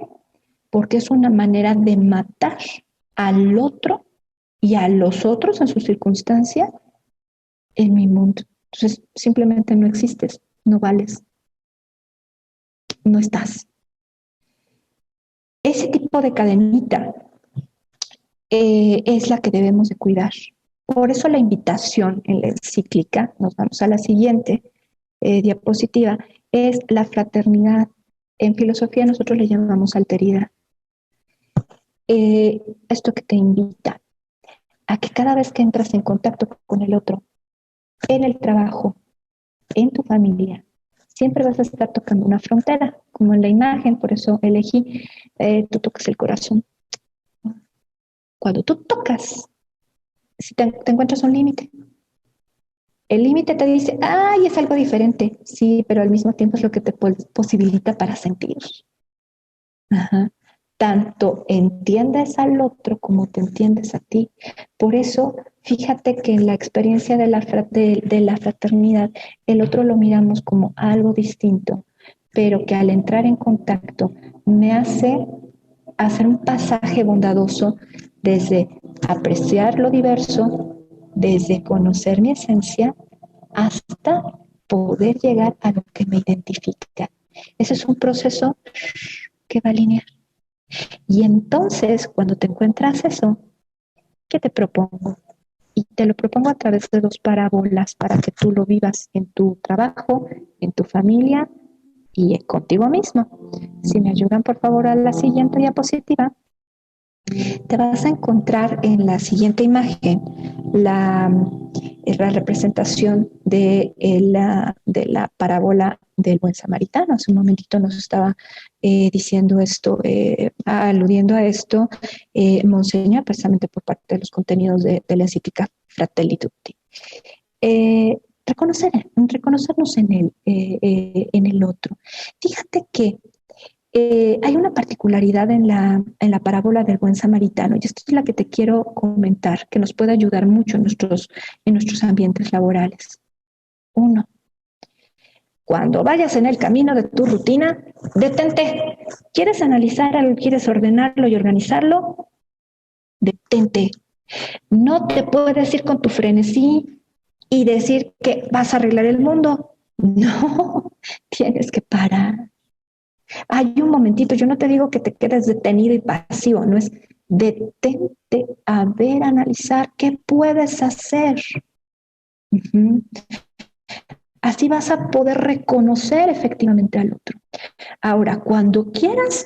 Porque es una manera de matar al otro y a los otros en su circunstancia en mi mundo. Entonces, simplemente no existes, no vales, no estás. Ese tipo de cadenita es la que debemos de cuidar. Por eso la invitación en la encíclica, nos vamos a la siguiente diapositiva, es la fraternidad. En filosofía nosotros le llamamos alteridad. Esto que te invita a que cada vez que entras en contacto con el otro, en el trabajo, en tu familia, siempre vas a estar tocando una frontera, como en la imagen, por eso elegí, tú tocas el corazón. Cuando tú tocas, si te encuentras un límite, el límite te dice, ay, es algo diferente, sí, pero al mismo tiempo es lo que te posibilita para sentir. Ajá. Tanto entiendes al otro como te entiendes a ti. Por eso, fíjate que en la experiencia de la fraternidad, el otro lo miramos como algo distinto, pero que al entrar en contacto me hace hacer un pasaje bondadoso desde apreciar lo diverso, desde conocer mi esencia, hasta poder llegar a lo que me identifica. Ese es un proceso que va a alinear. Y entonces, cuando te encuentras eso, ¿qué te propongo? Y te lo propongo a través de dos parábolas para que tú lo vivas en tu trabajo, en tu familia y contigo mismo. Si me ayudan, por favor, a la siguiente diapositiva, te vas a encontrar en la siguiente imagen la representación de la parábola del buen samaritano. Hace un momentito nos estaba diciendo esto, aludiendo a esto, Monseñor, precisamente por parte de los contenidos de la encíclica Fratelli Tutti. Reconocernos en el otro. Fíjate que hay una particularidad en la parábola del buen samaritano, y esto es la que te quiero comentar, que nos puede ayudar mucho en nuestros ambientes laborales. Uno, cuando vayas en el camino de tu rutina, detente. ¿Quieres analizar algo, quieres ordenarlo y organizarlo? Detente. No te puedes ir con tu frenesí y decir que vas a arreglar el mundo. No, tienes que parar. Hay un momentito, yo no te digo que te quedes detenido y pasivo, no es detente a ver, analizar qué puedes hacer. Uh-huh. Así vas a poder reconocer efectivamente al otro. Ahora, cuando quieras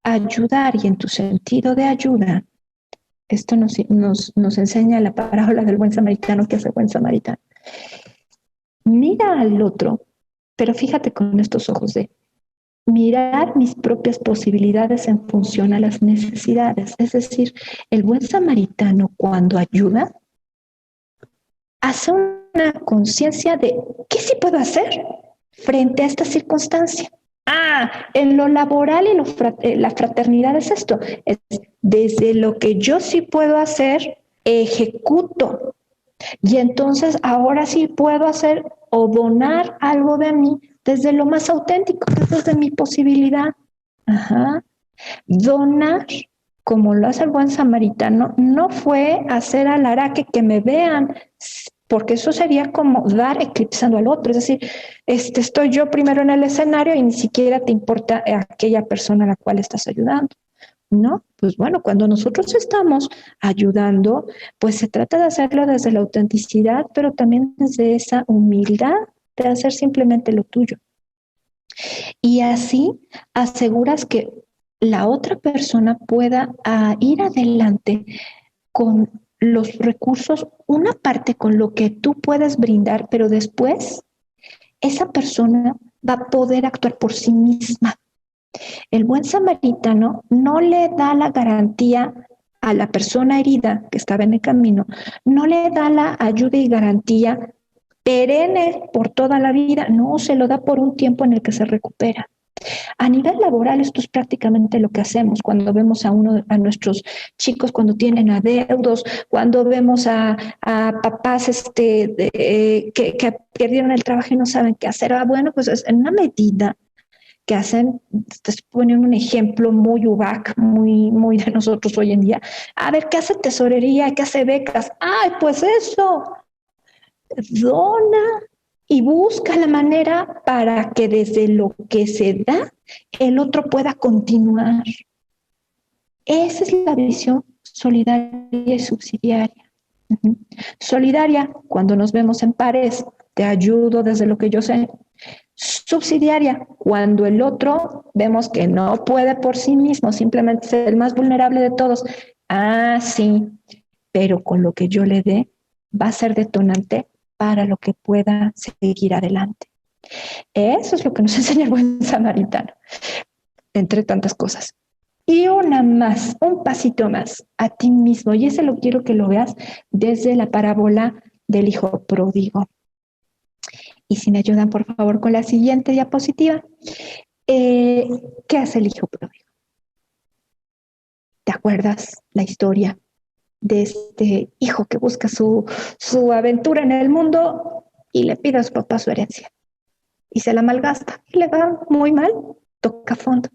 ayudar y en tu sentido de ayuda, esto nos enseña la parábola del buen samaritano que hace buen samaritano. Mira al otro, pero fíjate con estos ojos de mirar mis propias posibilidades en función a las necesidades. Es decir, el buen samaritano cuando ayuda, hace una conciencia de qué sí puedo hacer frente a esta circunstancia. En lo laboral y la fraternidad es esto, es desde lo que yo sí puedo hacer, ejecuto. Y entonces ahora sí puedo hacer o donar algo de mí desde lo más auténtico, desde mi posibilidad. Ajá. Donar, como lo hace el buen samaritano, no fue hacer alaraque que me vean, porque eso sería como dar eclipsando al otro. Es decir, estoy yo primero en el escenario y ni siquiera te importa aquella persona a la cual estás ayudando. ¿No? Pues bueno, cuando nosotros estamos ayudando, pues se trata de hacerlo desde la autenticidad, pero también desde esa humildad de hacer simplemente lo tuyo. Y así aseguras que la otra persona pueda ir adelante con los recursos, una parte con lo que tú puedes brindar, pero después esa persona va a poder actuar por sí misma. El buen samaritano no le da la garantía a la persona herida que estaba en el camino, no le da la ayuda y garantía perenne por toda la vida, no, se lo da por un tiempo en el que se recupera. A nivel laboral, esto es prácticamente lo que hacemos cuando vemos a nuestros chicos cuando tienen adeudos, cuando vemos a papás que perdieron el trabajo y no saben qué hacer. Bueno, pues es en una medida que hacen, te ponen un ejemplo muy UBAC, muy de nosotros hoy en día. A ver, ¿qué hace tesorería? ¿Qué hace becas? Ay, pues eso, dona y busca la manera para que desde lo que se da, el otro pueda continuar. Esa es la visión solidaria y subsidiaria. Uh-huh. Solidaria, cuando nos vemos en pares, te ayudo desde lo que yo sé. Subsidiaria, cuando el otro vemos que no puede por sí mismo, simplemente es el más vulnerable de todos. Ah, sí, pero con lo que yo le dé va a ser detonante para lo que pueda seguir adelante. Eso es lo que nos enseña el buen samaritano, entre tantas cosas. Y una más, un pasito más a ti mismo. Y ese lo quiero que lo veas desde la parábola del hijo pródigo. Y si me ayudan, por favor, con la siguiente diapositiva. ¿Qué hace el hijo pródigo? ¿Te acuerdas la historia de este hijo que busca su aventura en el mundo y le pide a su papá su herencia? Y se la malgasta y le va muy mal, toca fondo,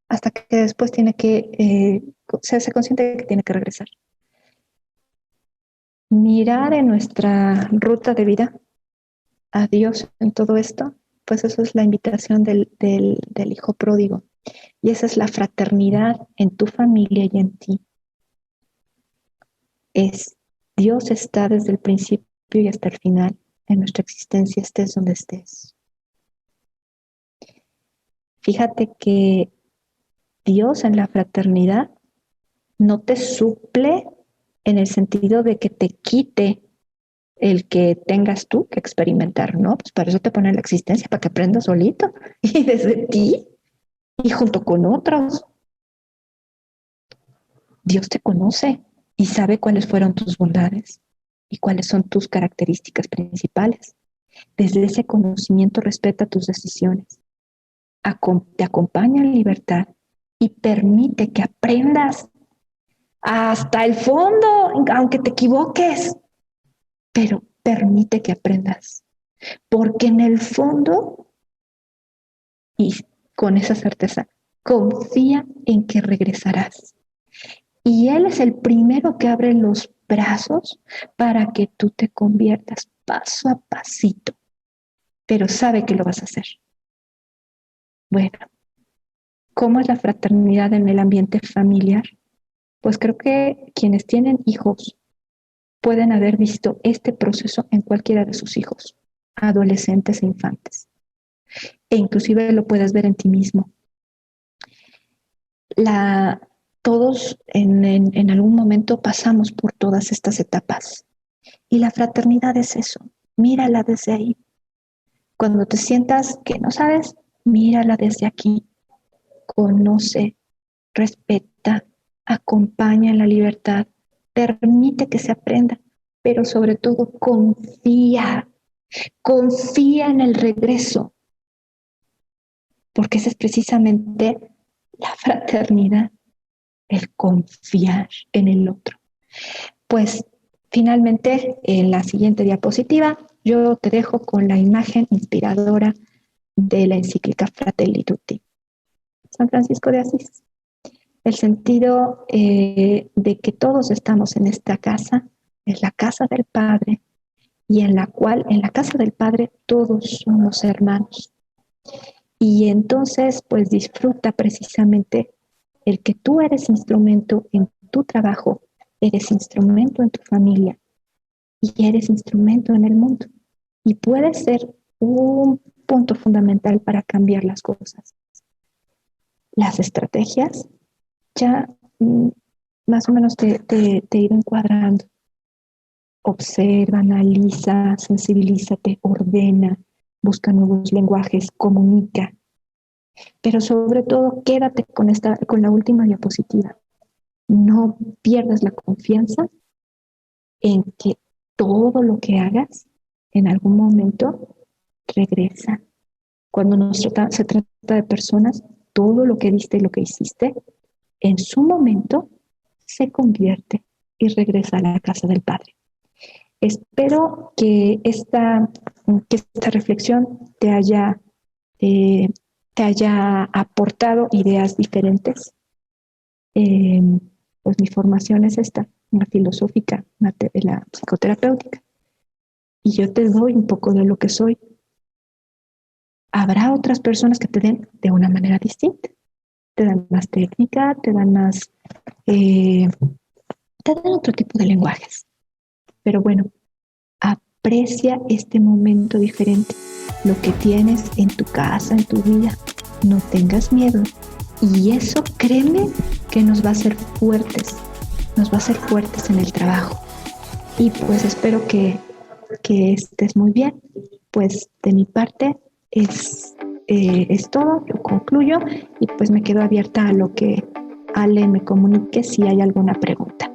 hasta que después tiene que se hace consciente de que tiene que regresar. Mirar en nuestra ruta de vida a Dios en todo esto, pues eso es la invitación del hijo pródigo. Y esa es la fraternidad en tu familia y en ti. Dios está desde el principio y hasta el final en nuestra existencia, estés donde estés. Fíjate que Dios en la fraternidad no te suple en el sentido de que te quite el que tengas tú que experimentar, ¿no? Pues para eso te pone la existencia, para que aprendas solito y desde ti y junto con otros. Dios te conoce y sabe cuáles fueron tus bondades y cuáles son tus características principales. Desde ese conocimiento respeta tus decisiones, te acompaña en libertad y permite que aprendas hasta el fondo, aunque te equivoques, pero permite que aprendas, porque en el fondo, y con esa certeza, confía en que regresarás. Y Él es el primero que abre los brazos para que tú te conviertas paso a pasito, pero sabe que lo vas a hacer. Bueno, ¿cómo es la fraternidad en el ambiente familiar? Pues creo que quienes tienen hijos pueden haber visto este proceso en cualquiera de sus hijos, adolescentes e infantes. E inclusive lo puedes ver en ti mismo. Todos en algún momento pasamos por todas estas etapas. Y la fraternidad es eso. Mírala desde ahí. Cuando te sientas que no sabes, mírala desde aquí. Conoce, respeta, acompaña en la libertad, permite que se aprenda, pero sobre todo confía en el regreso, porque esa es precisamente la fraternidad, el confiar en el otro. Pues finalmente, en la siguiente diapositiva, yo te dejo con la imagen inspiradora de la encíclica Fratelli Tutti, San Francisco de Asís. El sentido de que todos estamos en esta casa, es la casa del Padre, y en la casa del Padre todos somos hermanos. Y entonces, pues disfruta precisamente el que tú eres instrumento en tu trabajo, eres instrumento en tu familia y eres instrumento en el mundo. Y puede ser un punto fundamental para cambiar las cosas. Las estrategias ya más o menos te he ido encuadrando. observa, analiza, sensibilízate, ordena, busca nuevos lenguajes, comunica. Pero sobre todo, quédate con la última diapositiva. No pierdas la confianza en que todo lo que hagas en algún momento regresa. Cuando se trata de personas, todo lo que diste y lo que hiciste, en su momento se convierte y regresa a la casa del Padre. Espero que esta reflexión te haya aportado ideas diferentes. Pues mi formación es esta, una filosófica, la psicoterapéutica. Y yo te doy un poco de lo que soy. Habrá otras personas que te den de una manera distinta. Te dan más técnica, te dan otro tipo de lenguajes. Pero bueno, aprecia este momento diferente, lo que tienes en tu casa, en tu vida. No tengas miedo. Y eso, créeme, que nos va a hacer fuertes. Nos va a hacer fuertes en el trabajo. Y pues espero que estés muy bien. Pues de mi parte es todo. Yo concluyo y pues me quedo abierta a lo que Ale me comunique si hay alguna pregunta.